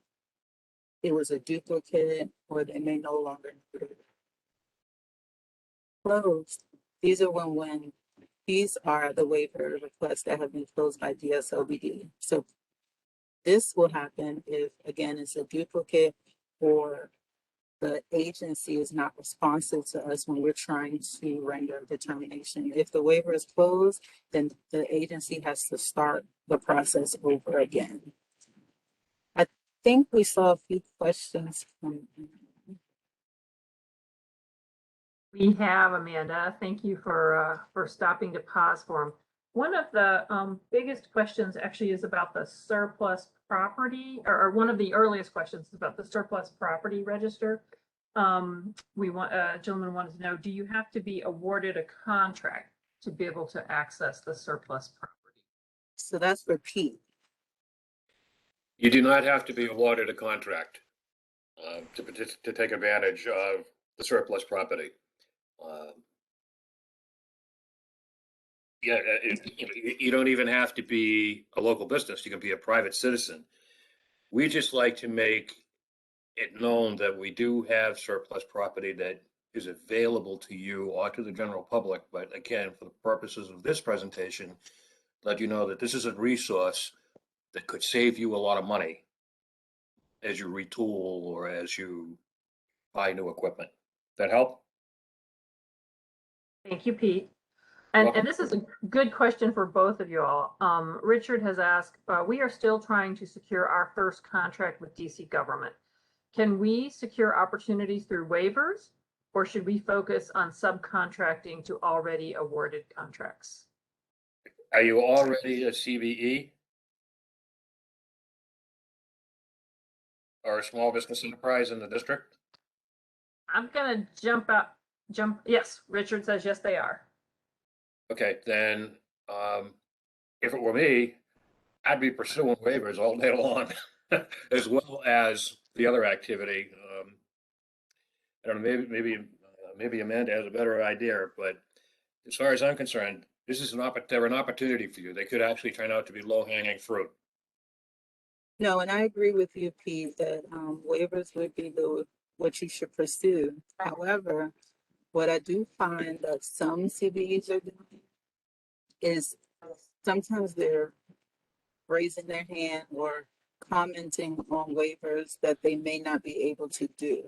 it was a duplicate, or they may no longer need it. Closed. These are when these are the waiver requests that have been closed by DSLBD. So this will happen if, again, it's a duplicate, or the agency is not responsive to us when we're trying to render a determination. If the waiver is closed, then the agency has to start the process over again. I think we saw a few questions from We have, Amanda. Thank you for stopping to pause for them. One of the biggest questions actually is about the surplus property, or one of the earliest questions is about the surplus property register. A gentleman wanted to know, do you have to be awarded a contract to be able to access the surplus property? So that's for Pete. You do not have to be awarded a contract to take advantage of the surplus property. You don't even have to be a local business. You can be a private citizen. We just like to make it known that we do have surplus property that is available to you or to the general public. But again, for the purposes of this presentation, let you know that this is a resource that could save you a lot of money as you retool or as you buy new equipment. That help? Thank you, Pete. And this is a good question for both of you all. Richard has asked, we are still trying to secure our first contract with DC government. Can we secure opportunities through waivers, or should we focus on subcontracting to already awarded contracts? Are you already a CBE? Or a small business enterprise in the district? I'm gonna yes, Richard says yes, they are. Okay, then if it were me, I'd be pursuing waivers all day long, as well as the other activity. I don't know, maybe Amanda has a better idea, but as far as I'm concerned, this is they're an opportunity for you. They could actually turn out to be low-hanging fruit. No, and I agree with you, Pete, that waivers would be what you should pursue. However, what I do find that some CBEs are doing is sometimes they're raising their hand or commenting on waivers that they may not be able to do.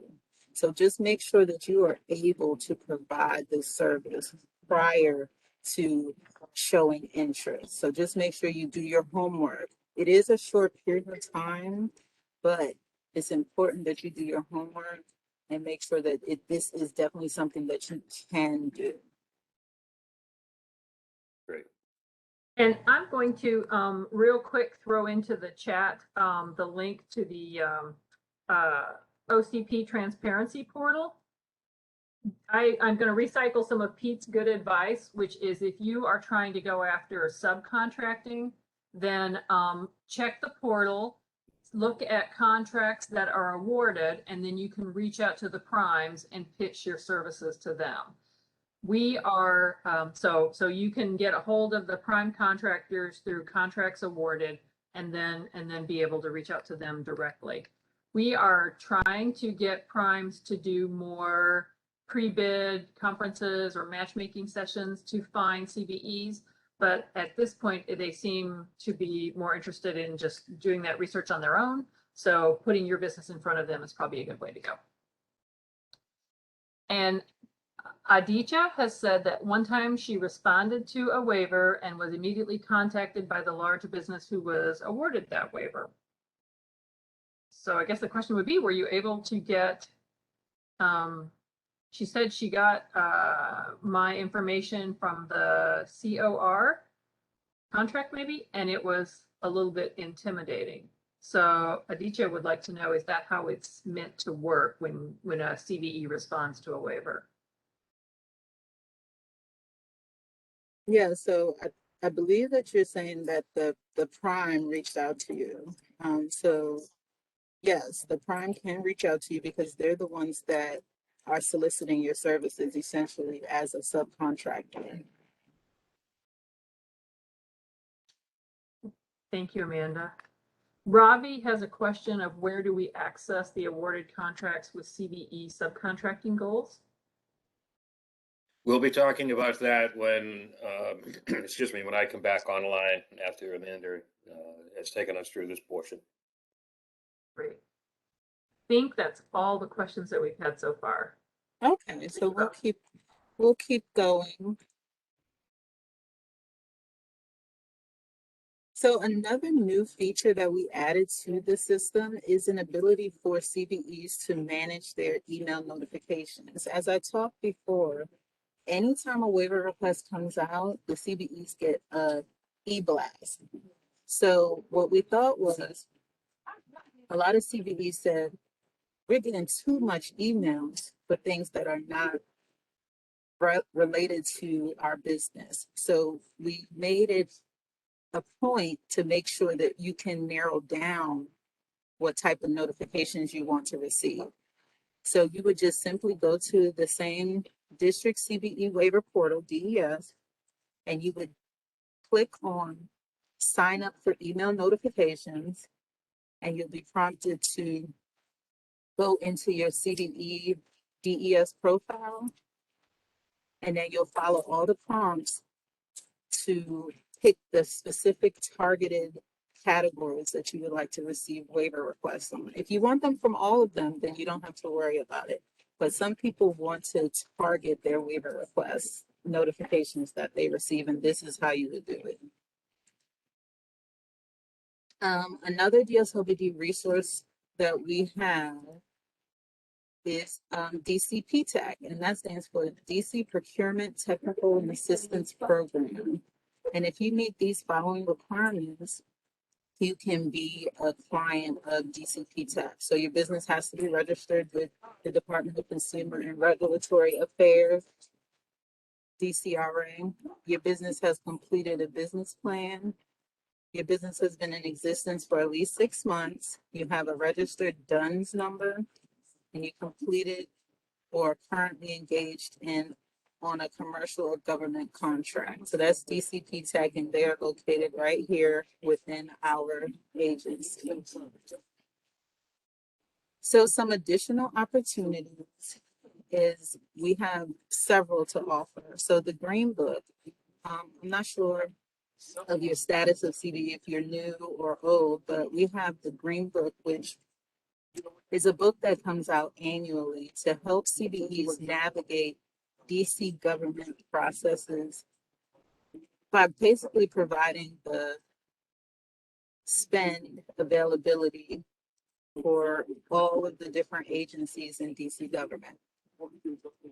So just make sure that you are able to provide this service prior to showing interest. So just make sure you do your homework. It is a short period of time, but it's important that you do your homework and make sure that this is definitely something that you can do. Great. And I'm going to real quick throw into the chat the link to the Ocp Transparency Portal. I'm going to recycle some of Pete's good advice, which is if you are trying to go after subcontracting, then check the portal, look at contracts that are awarded, and then you can reach out to the primes and pitch your services to them. We are, so you can get a hold of the prime contractors through contracts awarded and then be able to reach out to them directly. We are trying to get primes to do more pre-bid conferences or matchmaking sessions to find CBEs, but at this point, they seem to be more interested in just doing that research on their own. So putting your business in front of them is probably a good way to go. And Aditya has said that one time she responded to a waiver and was immediately contacted by the large business who was awarded that waiver. So I guess the question would be, were you able to get, she said she got my information from the COR contract maybe, and it was a little bit intimidating. So Aditya would like to know, is that how it's meant to work when a CBE responds to a waiver? Yeah, so I believe that you're saying that the prime reached out to you. So yes, the prime can reach out to you because they're the ones that are soliciting your services essentially as a subcontractor. Thank you, Amanda. Ravi has a question of where do we access the awarded contracts with CBE subcontracting goals? We'll be talking about that when, excuse me, when I come back online after Amanda has taken us through this portion. Great. I think that's all the questions that we've had so far. Okay, so we'll keep going. So another new feature that we added to the system is an ability for CBEs to manage their email notifications. As I talked before, anytime a waiver request comes out, the CBEs get a e-blast. So what we thought was, a lot of CBEs said, we're getting too much emails for things that are not related to our business. So we made it a point to make sure that you can narrow down what type of notifications you want to receive. So you would just simply go to the same district CBE waiver portal, DES, and you would click on sign up for email notifications, and you'll be prompted to go into your CBE DES profile, and then you'll follow all the prompts to pick the specific targeted categories that you would like to receive waiver requests on. If you want them from all of them, then you don't have to worry about it. But some people want to target their waiver requests notifications that they receive, and this is how you would do it. Another DSLBD resource that we have is DCP TAC, and that stands for DC Procurement Technical and Assistance Program. And if you meet these following requirements, you can be a client of DCP TAC. So your business has to be registered with the Department of Consumer and Regulatory Affairs, DCRA. Your business has completed a business plan. Your business has been in existence for at least 6 months. You have a registered DUNS number, and you completed or currently engaged in on a commercial or government contract. So that's DCP TAC, and they're located right here within our agency. So some additional opportunities is we have several to offer. So the Green Book, I'm not sure of your status of CBE if you're new or old, but we have the Green Book, which is a book that comes out annually to help CBEs navigate DC government processes by basically providing the spend availability for all of the different agencies in DC government.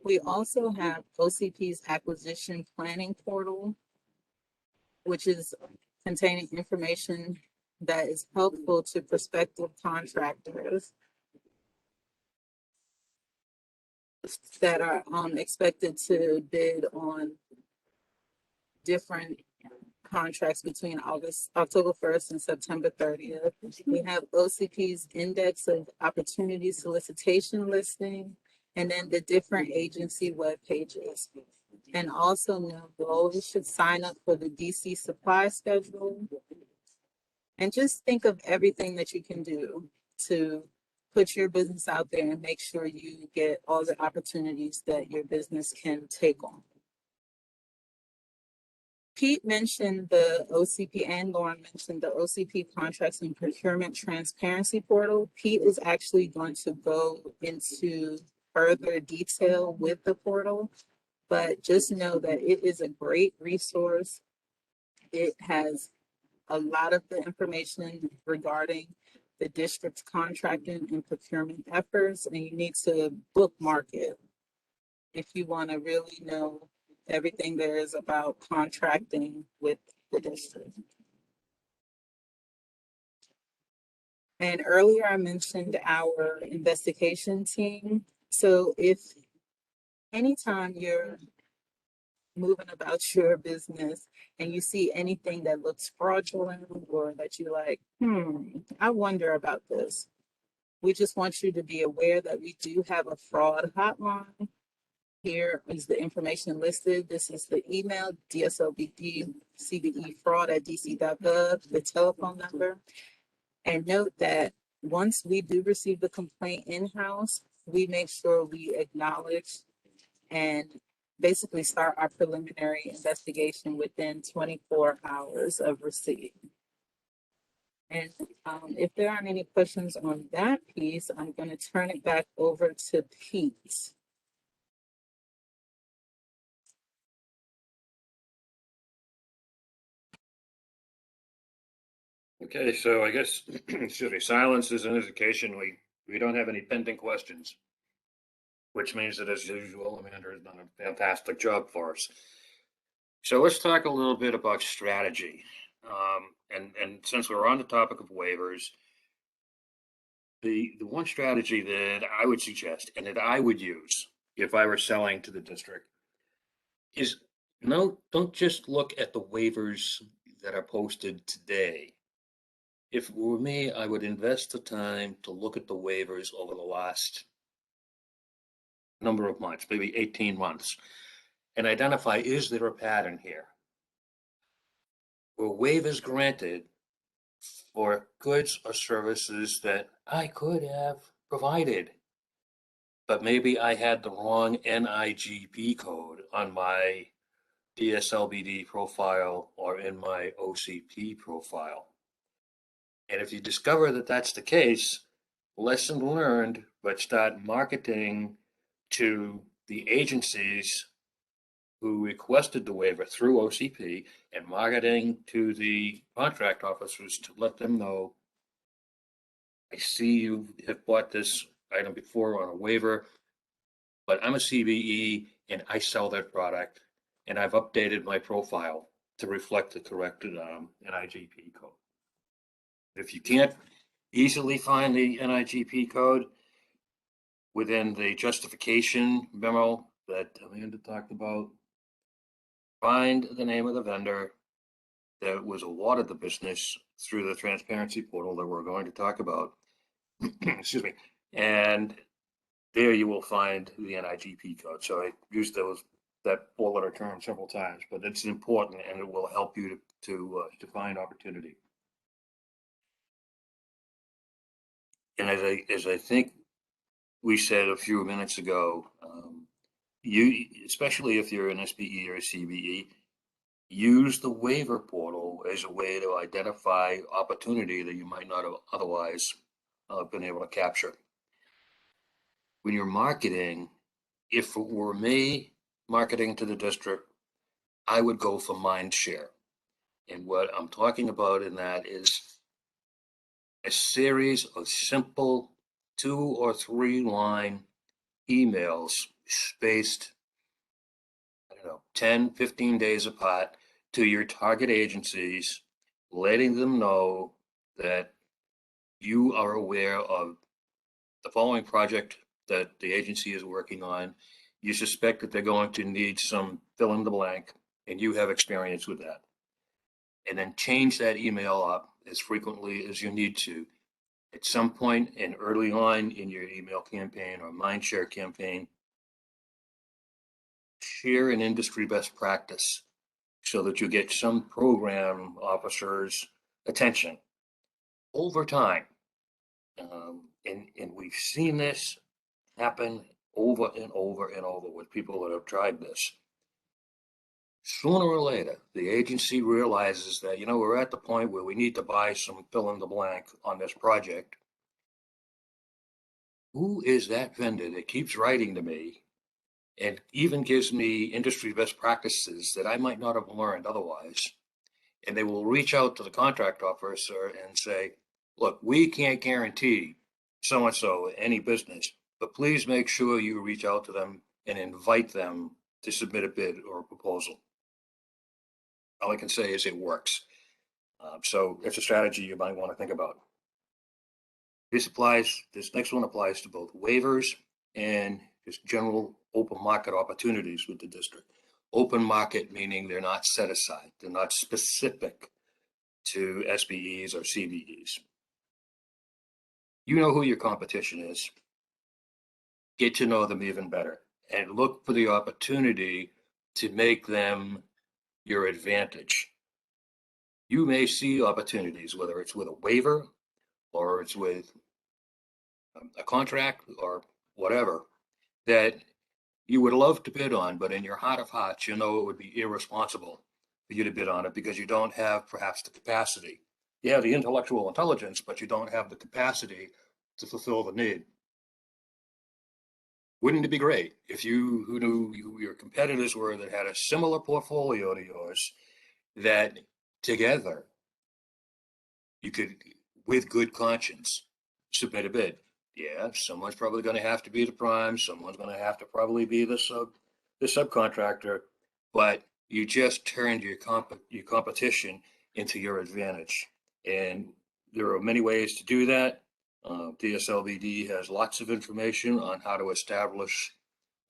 We also have OCP's Acquisition Planning Portal, which is containing information that is helpful to prospective contractors that are expected to bid on different contracts between October 1st and September 30th. We have OCP's Index of Opportunity Solicitation listing, and then the different agency web pages. And also know you always should sign up for the DC supply schedule. And just think of everything that you can do to put your business out there and make sure you get all the opportunities that your business can take on. Pete mentioned the OCP and Lauren mentioned the OCP Contracts and Procurement Transparency Portal. Pete is actually going to go into further detail with the portal, but just know that it is a great resource. It has a lot of the information regarding the district's contracting and procurement efforts, and you need to bookmark it if you want to really know everything there is about contracting with the district. And earlier I mentioned our investigation team. So if anytime you're moving about your business and you see anything that looks fraudulent or that you're like, I wonder about this, we just want you to be aware that we do have a fraud hotline. Here is the information listed. This is the email, DSLBD CBE fraud@dc.gov, the telephone number. And note that once we do receive the complaint in-house, we make sure we acknowledge and basically start our preliminary investigation within 24 hours of receipt. And if there aren't any questions on that piece, I'm going to turn it back over to Pete. Okay, so I guess, excuse me, silence is an indication we don't have any pending questions, which means that as usual, Amanda has done a fantastic job for us. So let's talk a little bit about strategy. And since we're on the topic of waivers, the one strategy that I would suggest and that I would use if I were selling to the district is don't just look at the waivers that are posted today. If it were me, I would invest the time to look at the waivers over the last number of months, maybe 18 months, and identify, is there a pattern here? Were waivers granted for goods or services that I could have provided, but maybe I had the wrong NIGP code on my DSLBD profile or in my OCP profile? And if you discover that that's the case, lesson learned, but start marketing to the agencies who requested the waiver through OCP and marketing to the contract officers to let them know, I see you have bought this item before on a waiver, but I'm a CBE and I sell that product and I've updated my profile to reflect the corrected NIGP code. If you can't easily find the NIGP code within the justification memo that Amanda talked about, find the name of the vendor that was awarded the business through the transparency portal that we're going to talk about. Excuse me. And there you will find the NIGP code. So I used that four-letter term several times, but it's important and it will help you to find opportunity. And as I think we said a few minutes ago, you, especially if you're an SBE or a CBE, use the waiver portal as a way to identify opportunity that you might not have otherwise been able to capture. When you're marketing, if it were me marketing to the district, I would go for mind share. And what I'm talking about in that is a series of simple 2 or 3 line emails spaced, I don't know, 10, 15 days apart to your target agencies, letting them know that you are aware of the following project that the agency is working on. You suspect that they're going to need some fill in the blank, and you have experience with that. And then change that email up as frequently as you need to. At some point and early on in your email campaign or mind share campaign, share an industry best practice so that you get some program officers' attention over time. And we've seen this happen over and over and over with people that have tried this. Sooner or later, the agency realizes that, we're at the point where we need to buy some fill in the blank on this project. Who is that vendor that keeps writing to me and even gives me industry best practices that I might not have learned otherwise? And they will reach out to the contract officer and say, look, we can't guarantee so-and-so any business, but please make sure you reach out to them and invite them to submit a bid or a proposal. All I can say is it works. So it's a strategy you might want to think about. This next one applies to both waivers and just general open market opportunities with the district. Open market meaning they're not set aside. They're not specific to SBEs or CBEs. You know who your competition is. Get to know them even better and look for the opportunity to make them your advantage. You may see opportunities, whether it's with a waiver or it's with a contract or whatever, that you would love to bid on, but in your heart of hearts, it would be irresponsible for you to bid on it because you don't have perhaps the capacity. You have the intellectual intelligence, but you don't have the capacity to fulfill the need. Wouldn't it be great if you knew who your competitors were that had a similar portfolio to yours, that together You could, with good conscience, submit a bid. Yeah, someone's probably going to have to be the prime, someone's going to have to probably be the subcontractor, but you just turned your competition into your advantage. And there are many ways to do that. DSLBD has lots of information on how to establish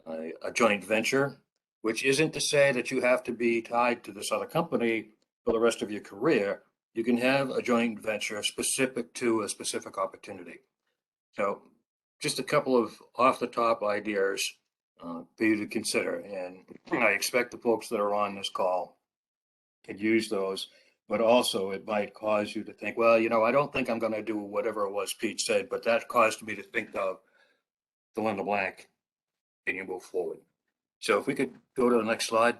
a joint venture, which isn't to say that you have to be tied to this other company for the rest of your career. You can have a joint venture specific to a specific opportunity. So just a couple of off the top ideas for you to consider. And I expect the folks that are on this call can use those, but also it might cause you to think, well, you know, I don't think I'm going to do whatever it was Pete said, but that caused me to think of fill in the blank, and you move forward. So if we could go to the next slide.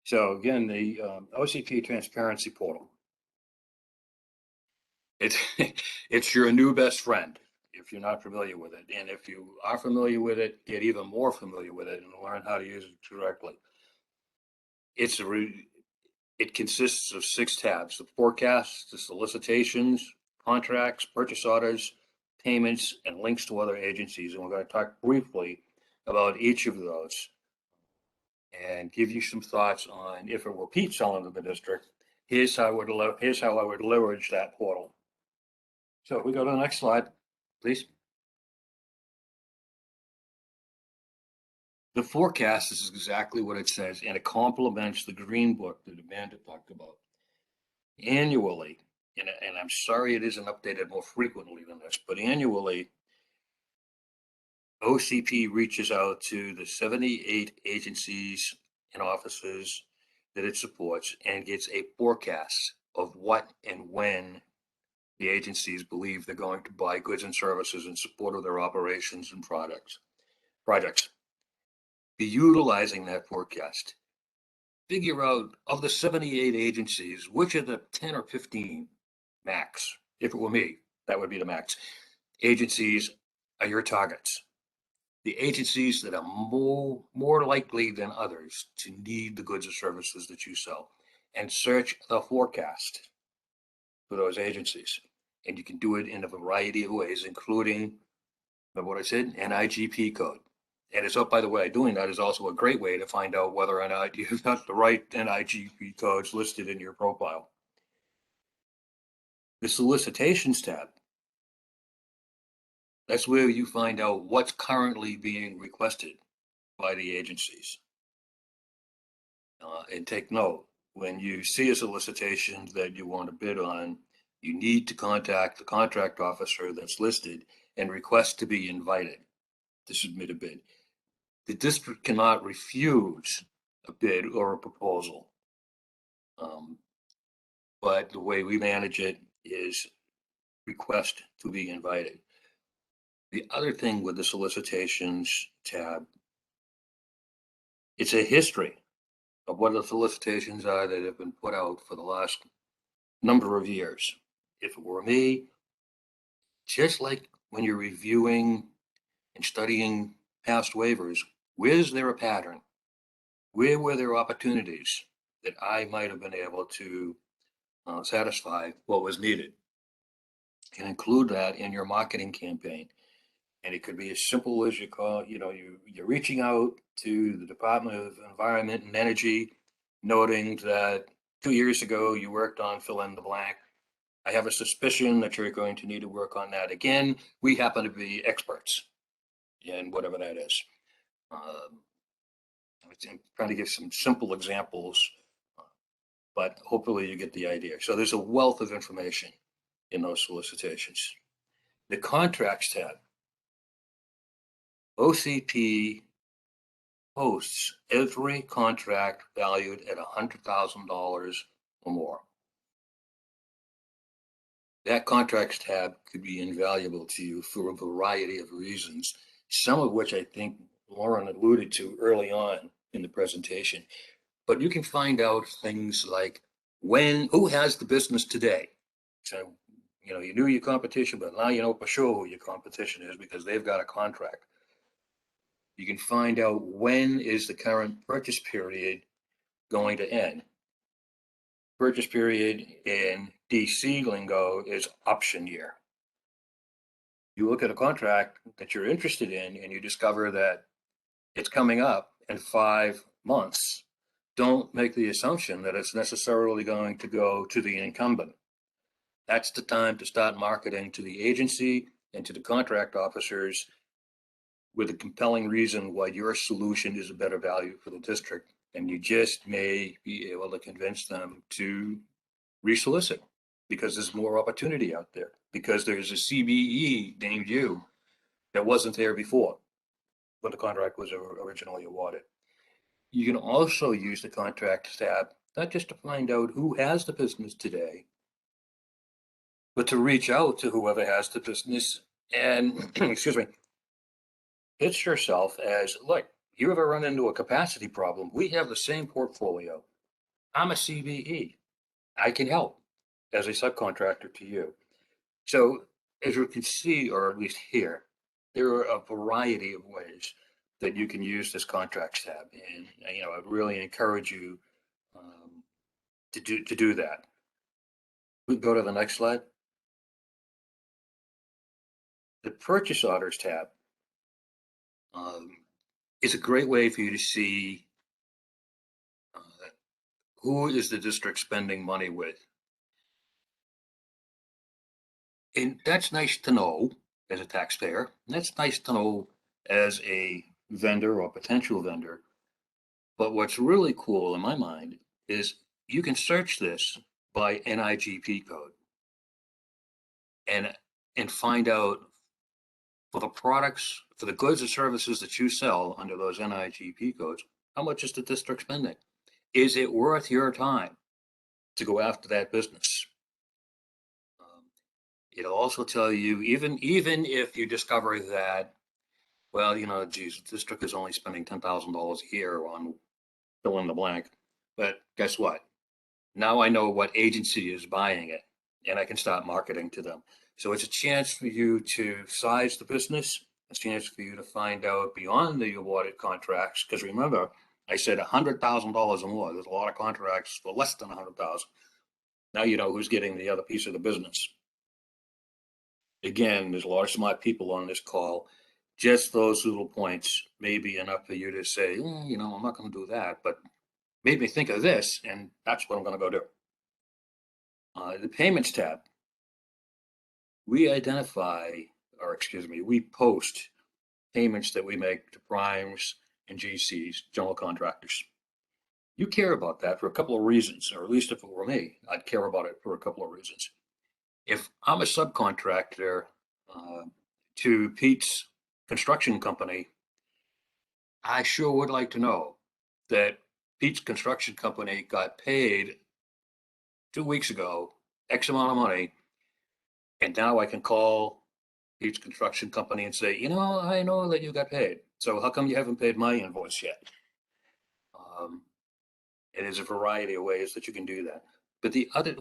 So again, the Ocp Transparency Portal. It's your new best friend if you're not familiar with it. And if you are familiar with it, get even more familiar with it and learn how to use it correctly. It consists of 6 tabs: the forecasts, the solicitations, contracts, purchase orders, payments, and links to other agencies. And we're going to talk briefly about each of those and give you some thoughts on, if it were Pete selling to the district, here's how I would leverage that portal. So if we go to the next slide, please. The forecast is exactly what it says, and it complements the green book that Amanda talked about. Annually, and I'm sorry it isn't updated more frequently than this, but annually, OCP reaches out to the 78 agencies and offices that it supports and gets a forecast of what and when the agencies believe they're going to buy goods and services in support of their operations and projects. Be utilizing that forecast. Figure out, of the 78 agencies, which of the 10 or 15 max, if it were me, that would be the max, agencies are your targets. The agencies that are more likely than others to need the goods or services that you sell, and search the forecast for those agencies. And you can do it in a variety of ways, including, remember what I said, NIGP code. And it's up, by the way, doing that is also a great way to find out whether or not you've got the right NIGP codes listed in your profile. The Solicitations tab, that's where you find out what's currently being requested by the agencies. And take note, when you see a solicitation that you want to bid on, you need to contact the contract officer that's listed and request to be invited to submit a bid. The district cannot refuse a bid or a proposal. But the way we manage it is request to be invited. The other thing with the solicitations tab, it's a history of what the solicitations are that have been put out for the last number of years. If it were me, just like when you're reviewing and studying past waivers, where's there a pattern? Where were there opportunities that I might have been able to satisfy what was needed? And include that in your marketing campaign. And it could be as simple as you're reaching out to the Department of Environment and Energy, noting that 2 years ago you worked on fill in the blank. I have a suspicion that you're going to need to work on that again. We happen to be experts in whatever that is. I'm trying to give some simple examples, but hopefully you get the idea. So there's a wealth of information in those solicitations. The contracts tab. OCP posts every contract valued at $100,000 or more. That contracts tab could be invaluable to you for a variety of reasons, some of which I think Lauren alluded to early on in the presentation. But you can find out things like who has the business today. So, you knew your competition, but now you know for sure who your competition is because they've got a contract. You can find out when is the current purchase period going to end. Purchase period in DC lingo is option year. You look at a contract that you're interested in and you discover that it's coming up in 5 months. Don't make the assumption that it's necessarily going to go to the incumbent. That's the time to start marketing to the agency and to the contract officers with a compelling reason why your solution is a better value for the district. And you just may be able to convince them to resolicit because there's more opportunity out there, because there's a CBE named you that wasn't there before when the contract was originally awarded. You can also use the contract tab, not just to find out who has the business today, but to reach out to whoever has the business and, excuse me, pitch yourself as, look, you ever run into a capacity problem? We have the same portfolio. I'm a CBE. I can help as a subcontractor to you. So as you can see, or at least hear, there are a variety of ways that you can use this contracts tab. And, I really encourage you to do that. We go to the next slide. The purchase orders tab is a great way for you to see who is the district spending money with. And that's nice to know as a taxpayer. And that's nice to know as a vendor or potential vendor. But what's really cool in my mind is you can search this by NIGP code and find out for the products, for the goods and services that you sell under those NIGP codes, how much is the district spending? Is it worth your time to go after that business? It'll also tell you, even if you discover that, well, geez, the district is only spending $10,000 a year on fill in the blank. But guess what? Now I know what agency is buying it, and I can start marketing to them. So it's a chance for you to size the business, a chance for you to find out beyond the awarded contracts. Because remember, I said $100,000 or more. There's a lot of contracts for less than $100,000. Now you know who's getting the other piece of the business. Again, there's a lot of smart people on this call. Just those little points may be enough for you to say, I'm not going to do that, but made me think of this, and that's what I'm going to go do. The payments tab, we post payments that we make to primes and GCs, general contractors. You care about that for a couple of reasons, or at least if it were me, I'd care about it for a couple of reasons. If I'm a subcontractor to Pete's construction company, I sure would like to know that Pete's construction company got paid 2 weeks ago, X amount of money, and now I can call Pete's construction company and say, I know that you got paid. So how come you haven't paid my invoice yet? And there's a variety of ways that you can do that. But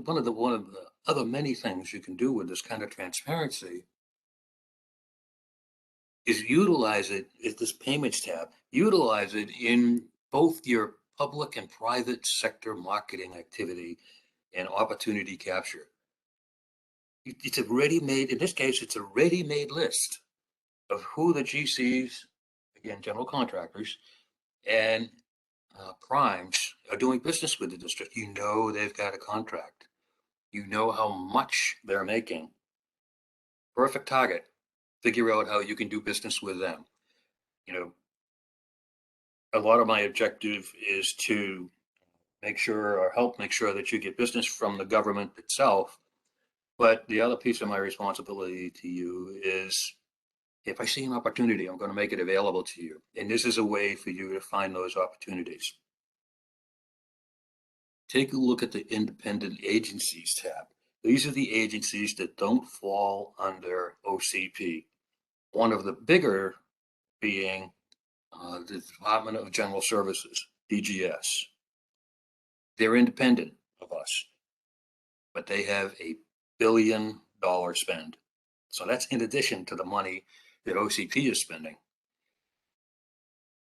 one of the other many things you can do with this kind of transparency is utilize it at this payments tab. Utilize it in both your public and private sector marketing activity and opportunity capture. It's a ready-made, in this case, it's a ready-made list of who the GCs, again, general contractors, and primes are doing business with the district. They've got a contract. You know how much they're making. Perfect target. Figure out how you can do business with them. A lot of my objective is to help make sure that you get business from the government itself. But the other piece of my responsibility to you is, if I see an opportunity, I'm going to make it available to you. And this is a way for you to find those opportunities. Take a look at the independent agencies tab. These are the agencies that don't fall under OCP. One of the bigger being the Department of General Services, DGS. They're independent of us, but they have $1 billion spend. So that's in addition to the money that OCP is spending.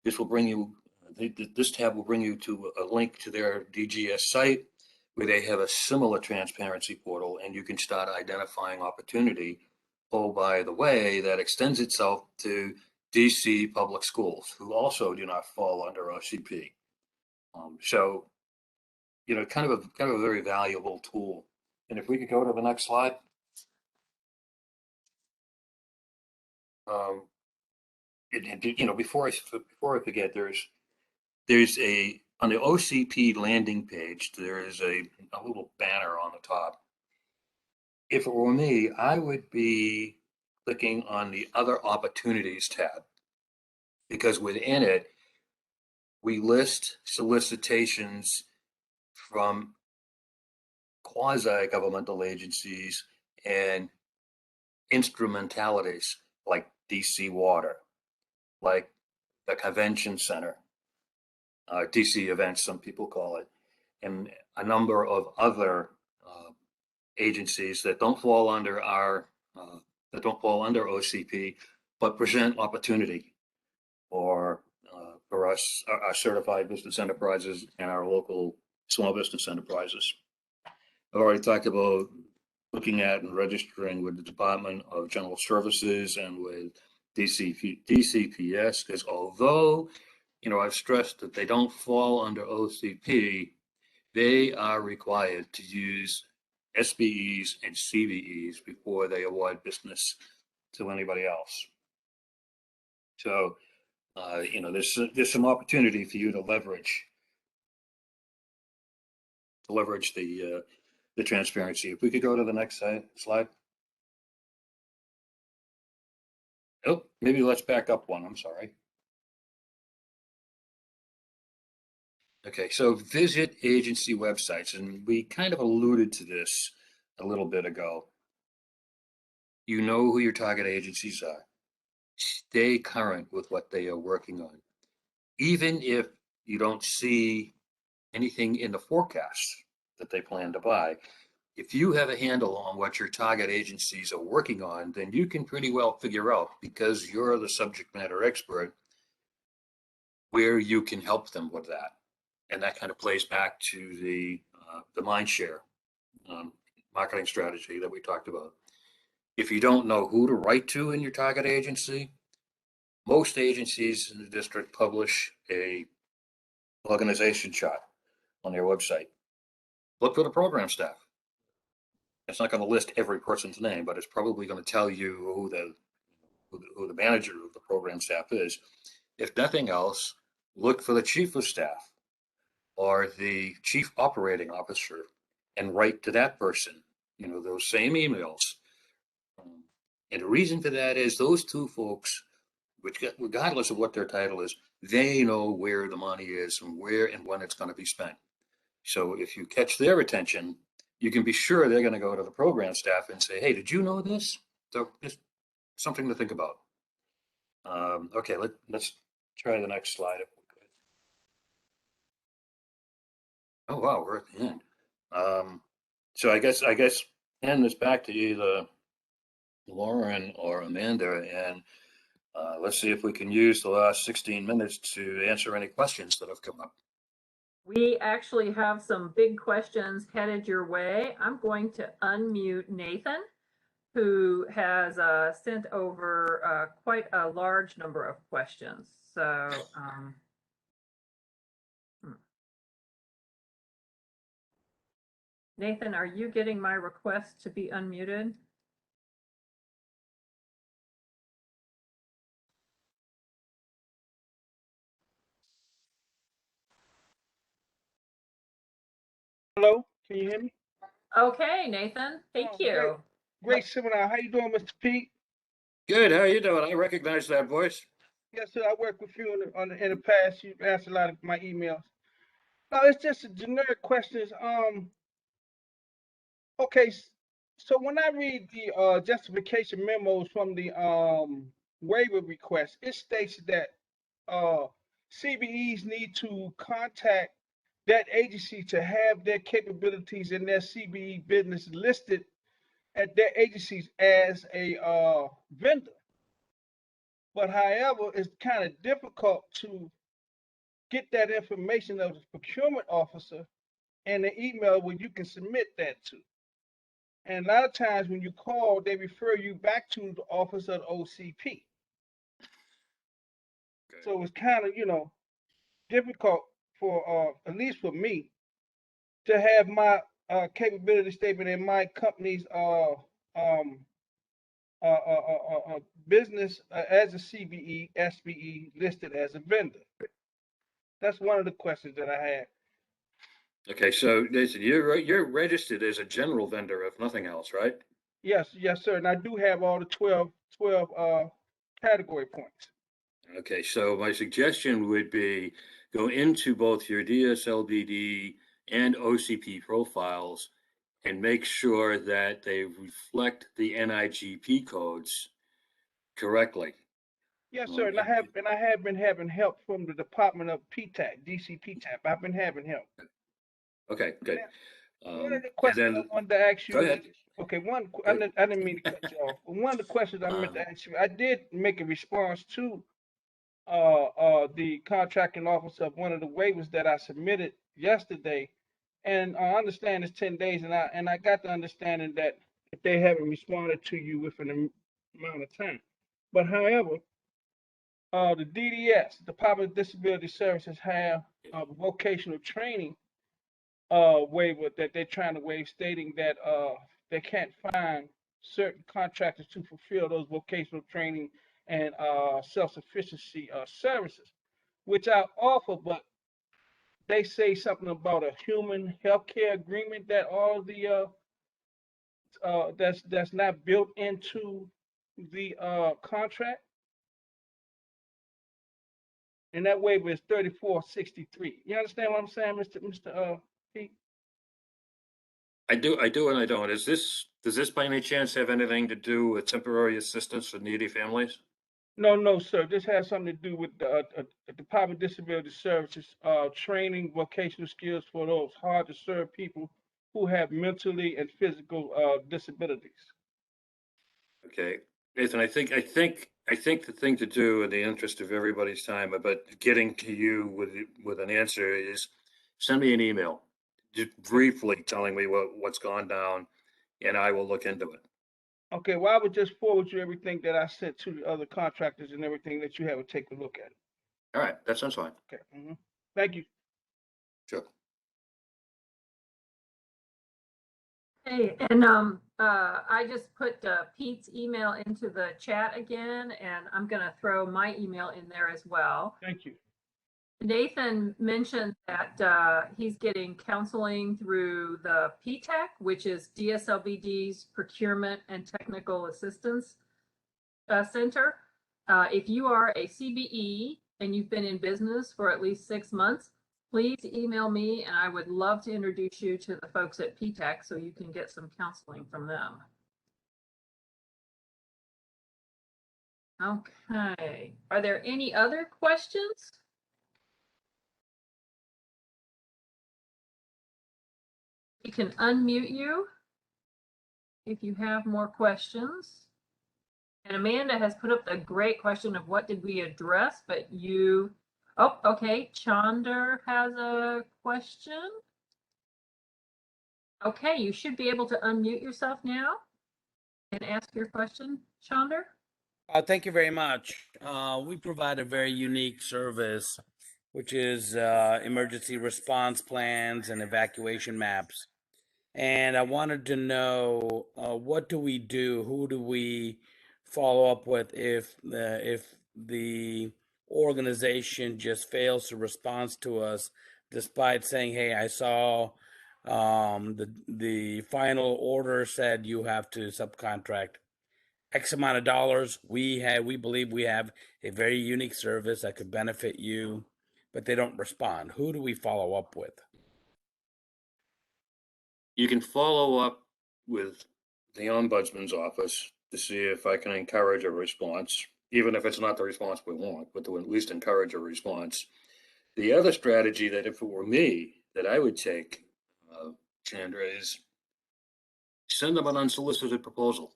This will bring you This tab will bring you to a link to their DGS site where they have a similar transparency portal, and you can start identifying opportunity. Oh, by the way, that extends itself to DC public schools, who also do not fall under OCP. So, you know, kind of a very valuable tool. And if we could go to the next slide. You know, before I forget, there's a, on the OCP landing page, there is a little banner on the top. If it were me, I would be clicking on the Other Opportunities tab, because within it, we list solicitations from quasi-governmental agencies and instrumentalities like DC Water, like the Convention Center, DC Events, some people call it, and a number of other agencies that don't fall under OCP, but present opportunity for us, our certified business enterprises and our local small business enterprises. I've already talked about looking at and registering with the Department of General Services and with DCPS, because although, you know, I've stressed that they don't fall under OCP, they are required to use SBEs and CBEs before they award business to anybody else. So, you know, there's some opportunity for you to leverage the transparency. If we could go to the next slide. Oh, maybe let's back up one. I'm sorry. Okay, so visit agency websites, and we kind of alluded to this a little bit ago. You know who your target agencies are. Stay current with what they are working on. Even if you don't see anything in the forecast that they plan to buy, if you have a handle on what your target agencies are working on, then you can pretty well figure out, because you're the subject matter expert, where you can help them with that. And that kind of plays back to the mindshare marketing strategy that we talked about. If you don't know who to write to in your target agency, most agencies in the district publish a organization chart on their website. Look for the program staff. It's not going to list every person's name, but it's probably going to tell you who the manager of the program staff is. If nothing else, look for the chief of staff or the chief operating officer and write to that person, you know, those same emails. And the reason for that is those two folks, which, regardless of what their title is, they know where the money is and where and when it's going to be spent. So if you catch their attention, you can be sure they're going to go to the program staff and say, hey, did you know this? So just something to think about. Okay, let's try the next slide if we could. Oh, wow, we're at the end. So I guess hand this back to either Lauren or Amanda, and let's see if we can use the last 16 minutes to answer any questions that have come up. We actually have some big questions headed your way. I'm going to unmute Nathan, who has sent over quite a large number of questions. So, Nathan, are you getting my request to be unmuted? Hello, can you hear me? Okay, Nathan, thank you. Great seminar. How you doing, Mr. Pete? Good. How are you doing? I recognize that voice. Yes, sir. I worked with you in the past. You've answered a lot of my emails. No, it's just a generic questions. Okay. So when I read the justification memos from the waiver request, it states that CBEs need to contact that agency to have their capabilities in their CBE business listed at their agencies as a vendor. But however, it's kind of difficult to get that information of the procurement officer and the email where you can submit that to. And a lot of times when you call, they refer you back to the office of the OCP. Okay. So it's kind of, difficult for, at least for me, to have my capability statement in my company's business as a CBE, SBE listed as a vendor. That's one of the questions that I had. Okay, so Nathan, you're registered as a general vendor, if nothing else, right? Yes, sir. And I do have all the 12 category points. Okay, so my suggestion would be go into both your DSLBD and OCP profiles and make sure that they reflect the NIGP codes correctly. Yes, sir. And I have been having help from the Department of PTAC, DC PTAC. I've been having help. Okay, good. One of the And questions then, I wanted to ask you. go ahead. Okay, I didn't mean to cut you off. But one of the questions I meant to ask you, I did make a response to the contracting officer of one of the waivers that I submitted yesterday, and I understand it's 10 days, and I got the understanding that if they haven't responded to you within an amount of time. But however, the DDS, Department of Disability Services, have a vocational training waiver that they're trying to waive, stating that they can't find certain contractors to fulfill those vocational training and self-sufficiency services, which I offer, but they say something about a human healthcare agreement that all the that's not built into the contract, and that waiver is 3463. You understand what I'm saying, Mr. Pete? I do, and I don't. Does this by any chance have anything to do with temporary assistance for needy families? No, sir. This has something to do with the Department of Disability Services training vocational skills for those hard to serve people who have mentally and physical disabilities. Okay, Nathan, I think the thing to do in the interest of everybody's time about getting to you with an answer is send me an email, just briefly telling me what's gone down, and I will look into it. Okay, well, I would just forward you everything that I sent to the other contractors and everything that you have to take a look at. All right, that sounds fine. Okay. Thank you. Sure. Hey, and I just put Pete's email into the chat again, and I'm going to throw my email in there as well. Thank you. Nathan mentioned that he's getting counseling through the PTAC, which is DSLBD's Procurement and Technical Assistance Center. If you are a CBE and you've been in business for at least 6 months, please email me, and I would love to introduce you to the folks at PTAC so you can get some counseling from them. Okay. Are there any other questions? We can unmute you if you have more questions. And Amanda has put up a great question of what did we address, but you, oh, okay. Chandra has a question. Okay, you should be able to unmute yourself now and ask your question, Chandra. Thank you very much. We provide a very unique service, which is emergency response plans and evacuation maps. And I wanted to know what do we do? Who do we follow up with if the organization just fails to respond to us, despite saying, "Hey, I saw the final order said you have to subcontract X amount of dollars. We believe we have a very unique service that could benefit you," but they don't respond. Who do we follow up with? You can follow up with the Ombudsman's office to see if I can encourage a response, even if it's not the response we want, but to at least encourage a response. The other strategy that if it were me, that I would take, Chandra, is send them an unsolicited proposal.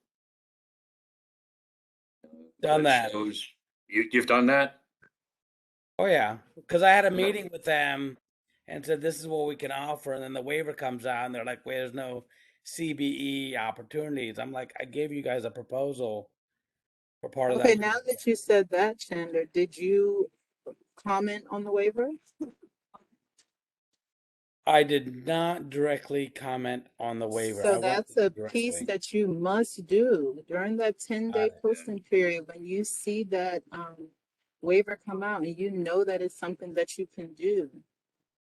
Done that. You've done that? Oh yeah, because I had a meeting with them and said this is what we can offer, and then the waiver comes out and they're like, "Wait, there's no CBE opportunities." I'm like, I gave you guys a proposal for part of Okay, that. now that you said that, Chandler, did you comment on the waiver? I did not directly comment on the waiver. So I went that's a piece directly. that you must do during that 10-day Got it. posting period. When you see that waiver come out and you know that it's something that you can do,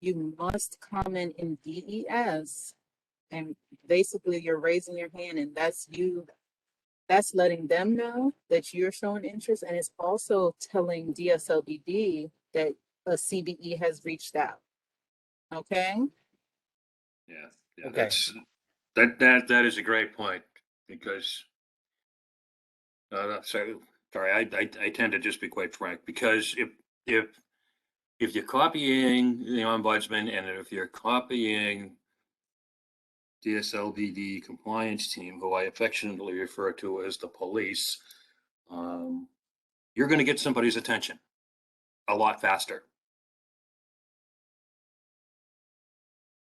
you must comment in DES, and basically you're raising your hand, and that's you. That's letting them know that you're showing interest, and it's also telling DSLBD that a CBE has reached out. Okay. Yeah, Okay. that is a great point because sorry, I tend to just be quite frank because if you're copying the ombudsman and if you're copying DSLBD compliance team, who I affectionately refer to as the police, you're going to get somebody's attention a lot faster.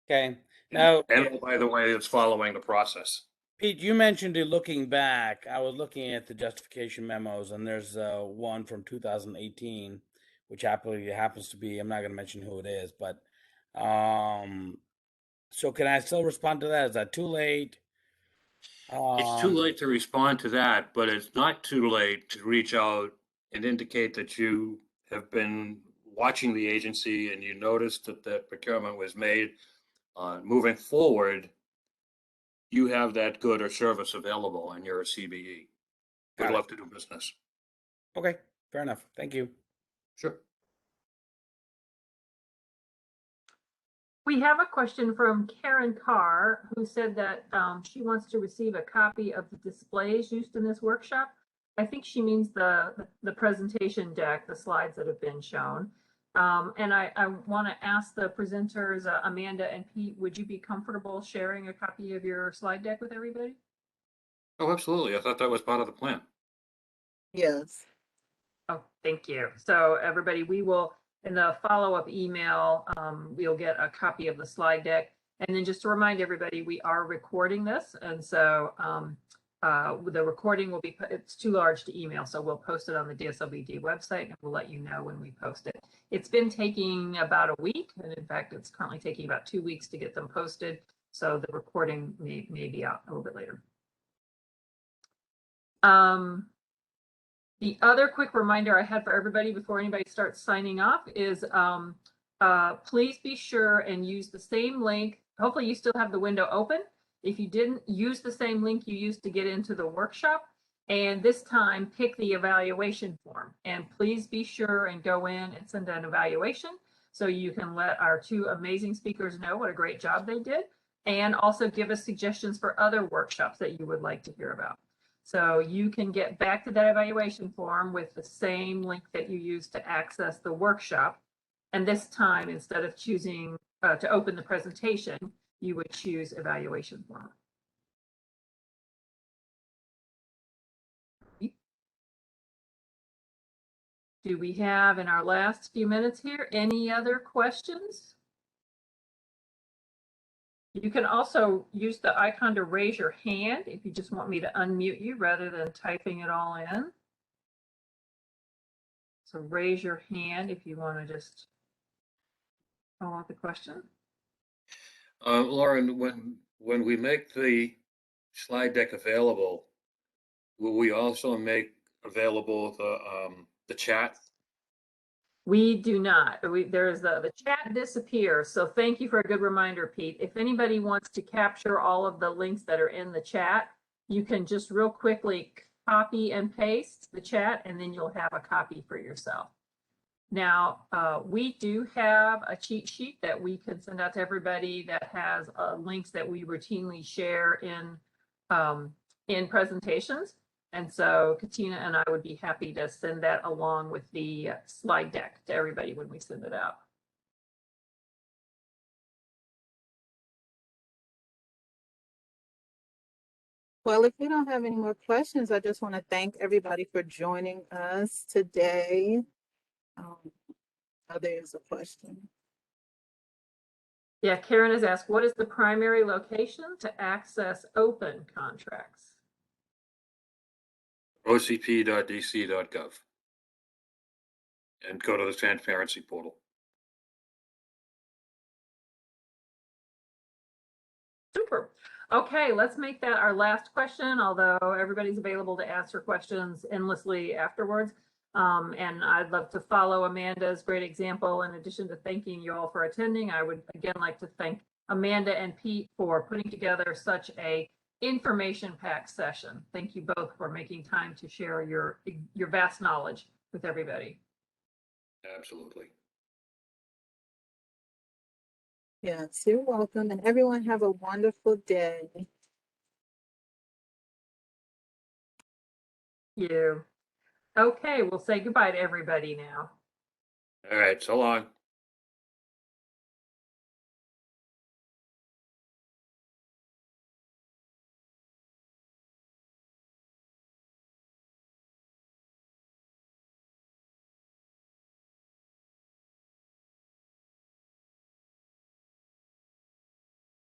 Okay. Now, And oh, by the way, it's following the process. Pete, you mentioned it looking back. I was looking at the justification memos, and there's one from 2018, which happens to be, I'm not going to mention who it is, but so can I still respond to that? Is that too late? It's too late to respond to that, but it's not too late to reach out and indicate that you have been watching the agency and you noticed that that procurement was made. Moving forward, you have that good or service available and you're a CBE. We'd Got it. love to do business. Okay, fair enough. Thank you. Sure. We have a question from Karen Carr, who said that she wants to receive a copy of the displays used in this workshop. I think she means the presentation deck, the slides that have been shown. And I want to ask the presenters, Amanda and Pete, would you be comfortable sharing a copy of your slide deck with everybody? Oh, absolutely. I thought that was part of the plan. Yes. Oh, thank you. So everybody, we will, in the follow-up email, we'll get a copy of the slide deck. And then just to remind everybody, we are recording this. And so the recording will be, it's too large to email. So we'll post it on the DSLBD website and we'll let you know when we post it. It's been taking about a week. And in fact, it's currently taking about 2 weeks to get them posted. So the recording may be out a little bit later. The other quick reminder I had for everybody before anybody starts signing off is please be sure and use the same link. Hopefully you still have the window open. If you didn't, use the same link you used to get into the workshop. And this time pick the evaluation form. And please be sure and go in and send an evaluation so you can let our two amazing speakers know what a great job they did. And also give us suggestions for other workshops that you would like to hear about. So you can get back to that evaluation form with the same link that you used to access the workshop. And this time, instead of choosing to open the presentation, you would choose evaluation form. Do we have, in our last few minutes here, any other questions? You can also use the icon to raise your hand if you just want me to unmute you rather than typing it all in. So raise your hand if you want to just call out the question. Lauren, when we make the slide deck available, will we also make available the chat? We do not. There's the chat disappears. So thank you for a good reminder, Pete. If anybody wants to capture all of the links that are in the chat, you can just real quickly copy and paste the chat, and then you'll have a copy for yourself. Now, we do have a cheat sheet that we can send out to everybody that has links that we routinely share in presentations. And so Katina and I would be happy to send that along with the slide deck to everybody when we send it out. Well, if we don't have any more questions, I just want to thank everybody for joining us today. Oh, there's a question. Yeah, Karen has asked, what is the primary location to access open contracts? ocp.dc.gov. And go to the Transparency Portal. Super. Okay, let's make that our last question, although everybody's available to answer questions endlessly afterwards. And I'd love to follow Amanda's great example. In addition to thanking you all for attending, I would again like to thank Amanda and Pete for putting together such a information-packed session. Thank you both for making time to share your vast knowledge with everybody. Absolutely. Yes, you're welcome. And everyone have a wonderful day. You. Okay, we'll say goodbye to everybody now. All right, so long.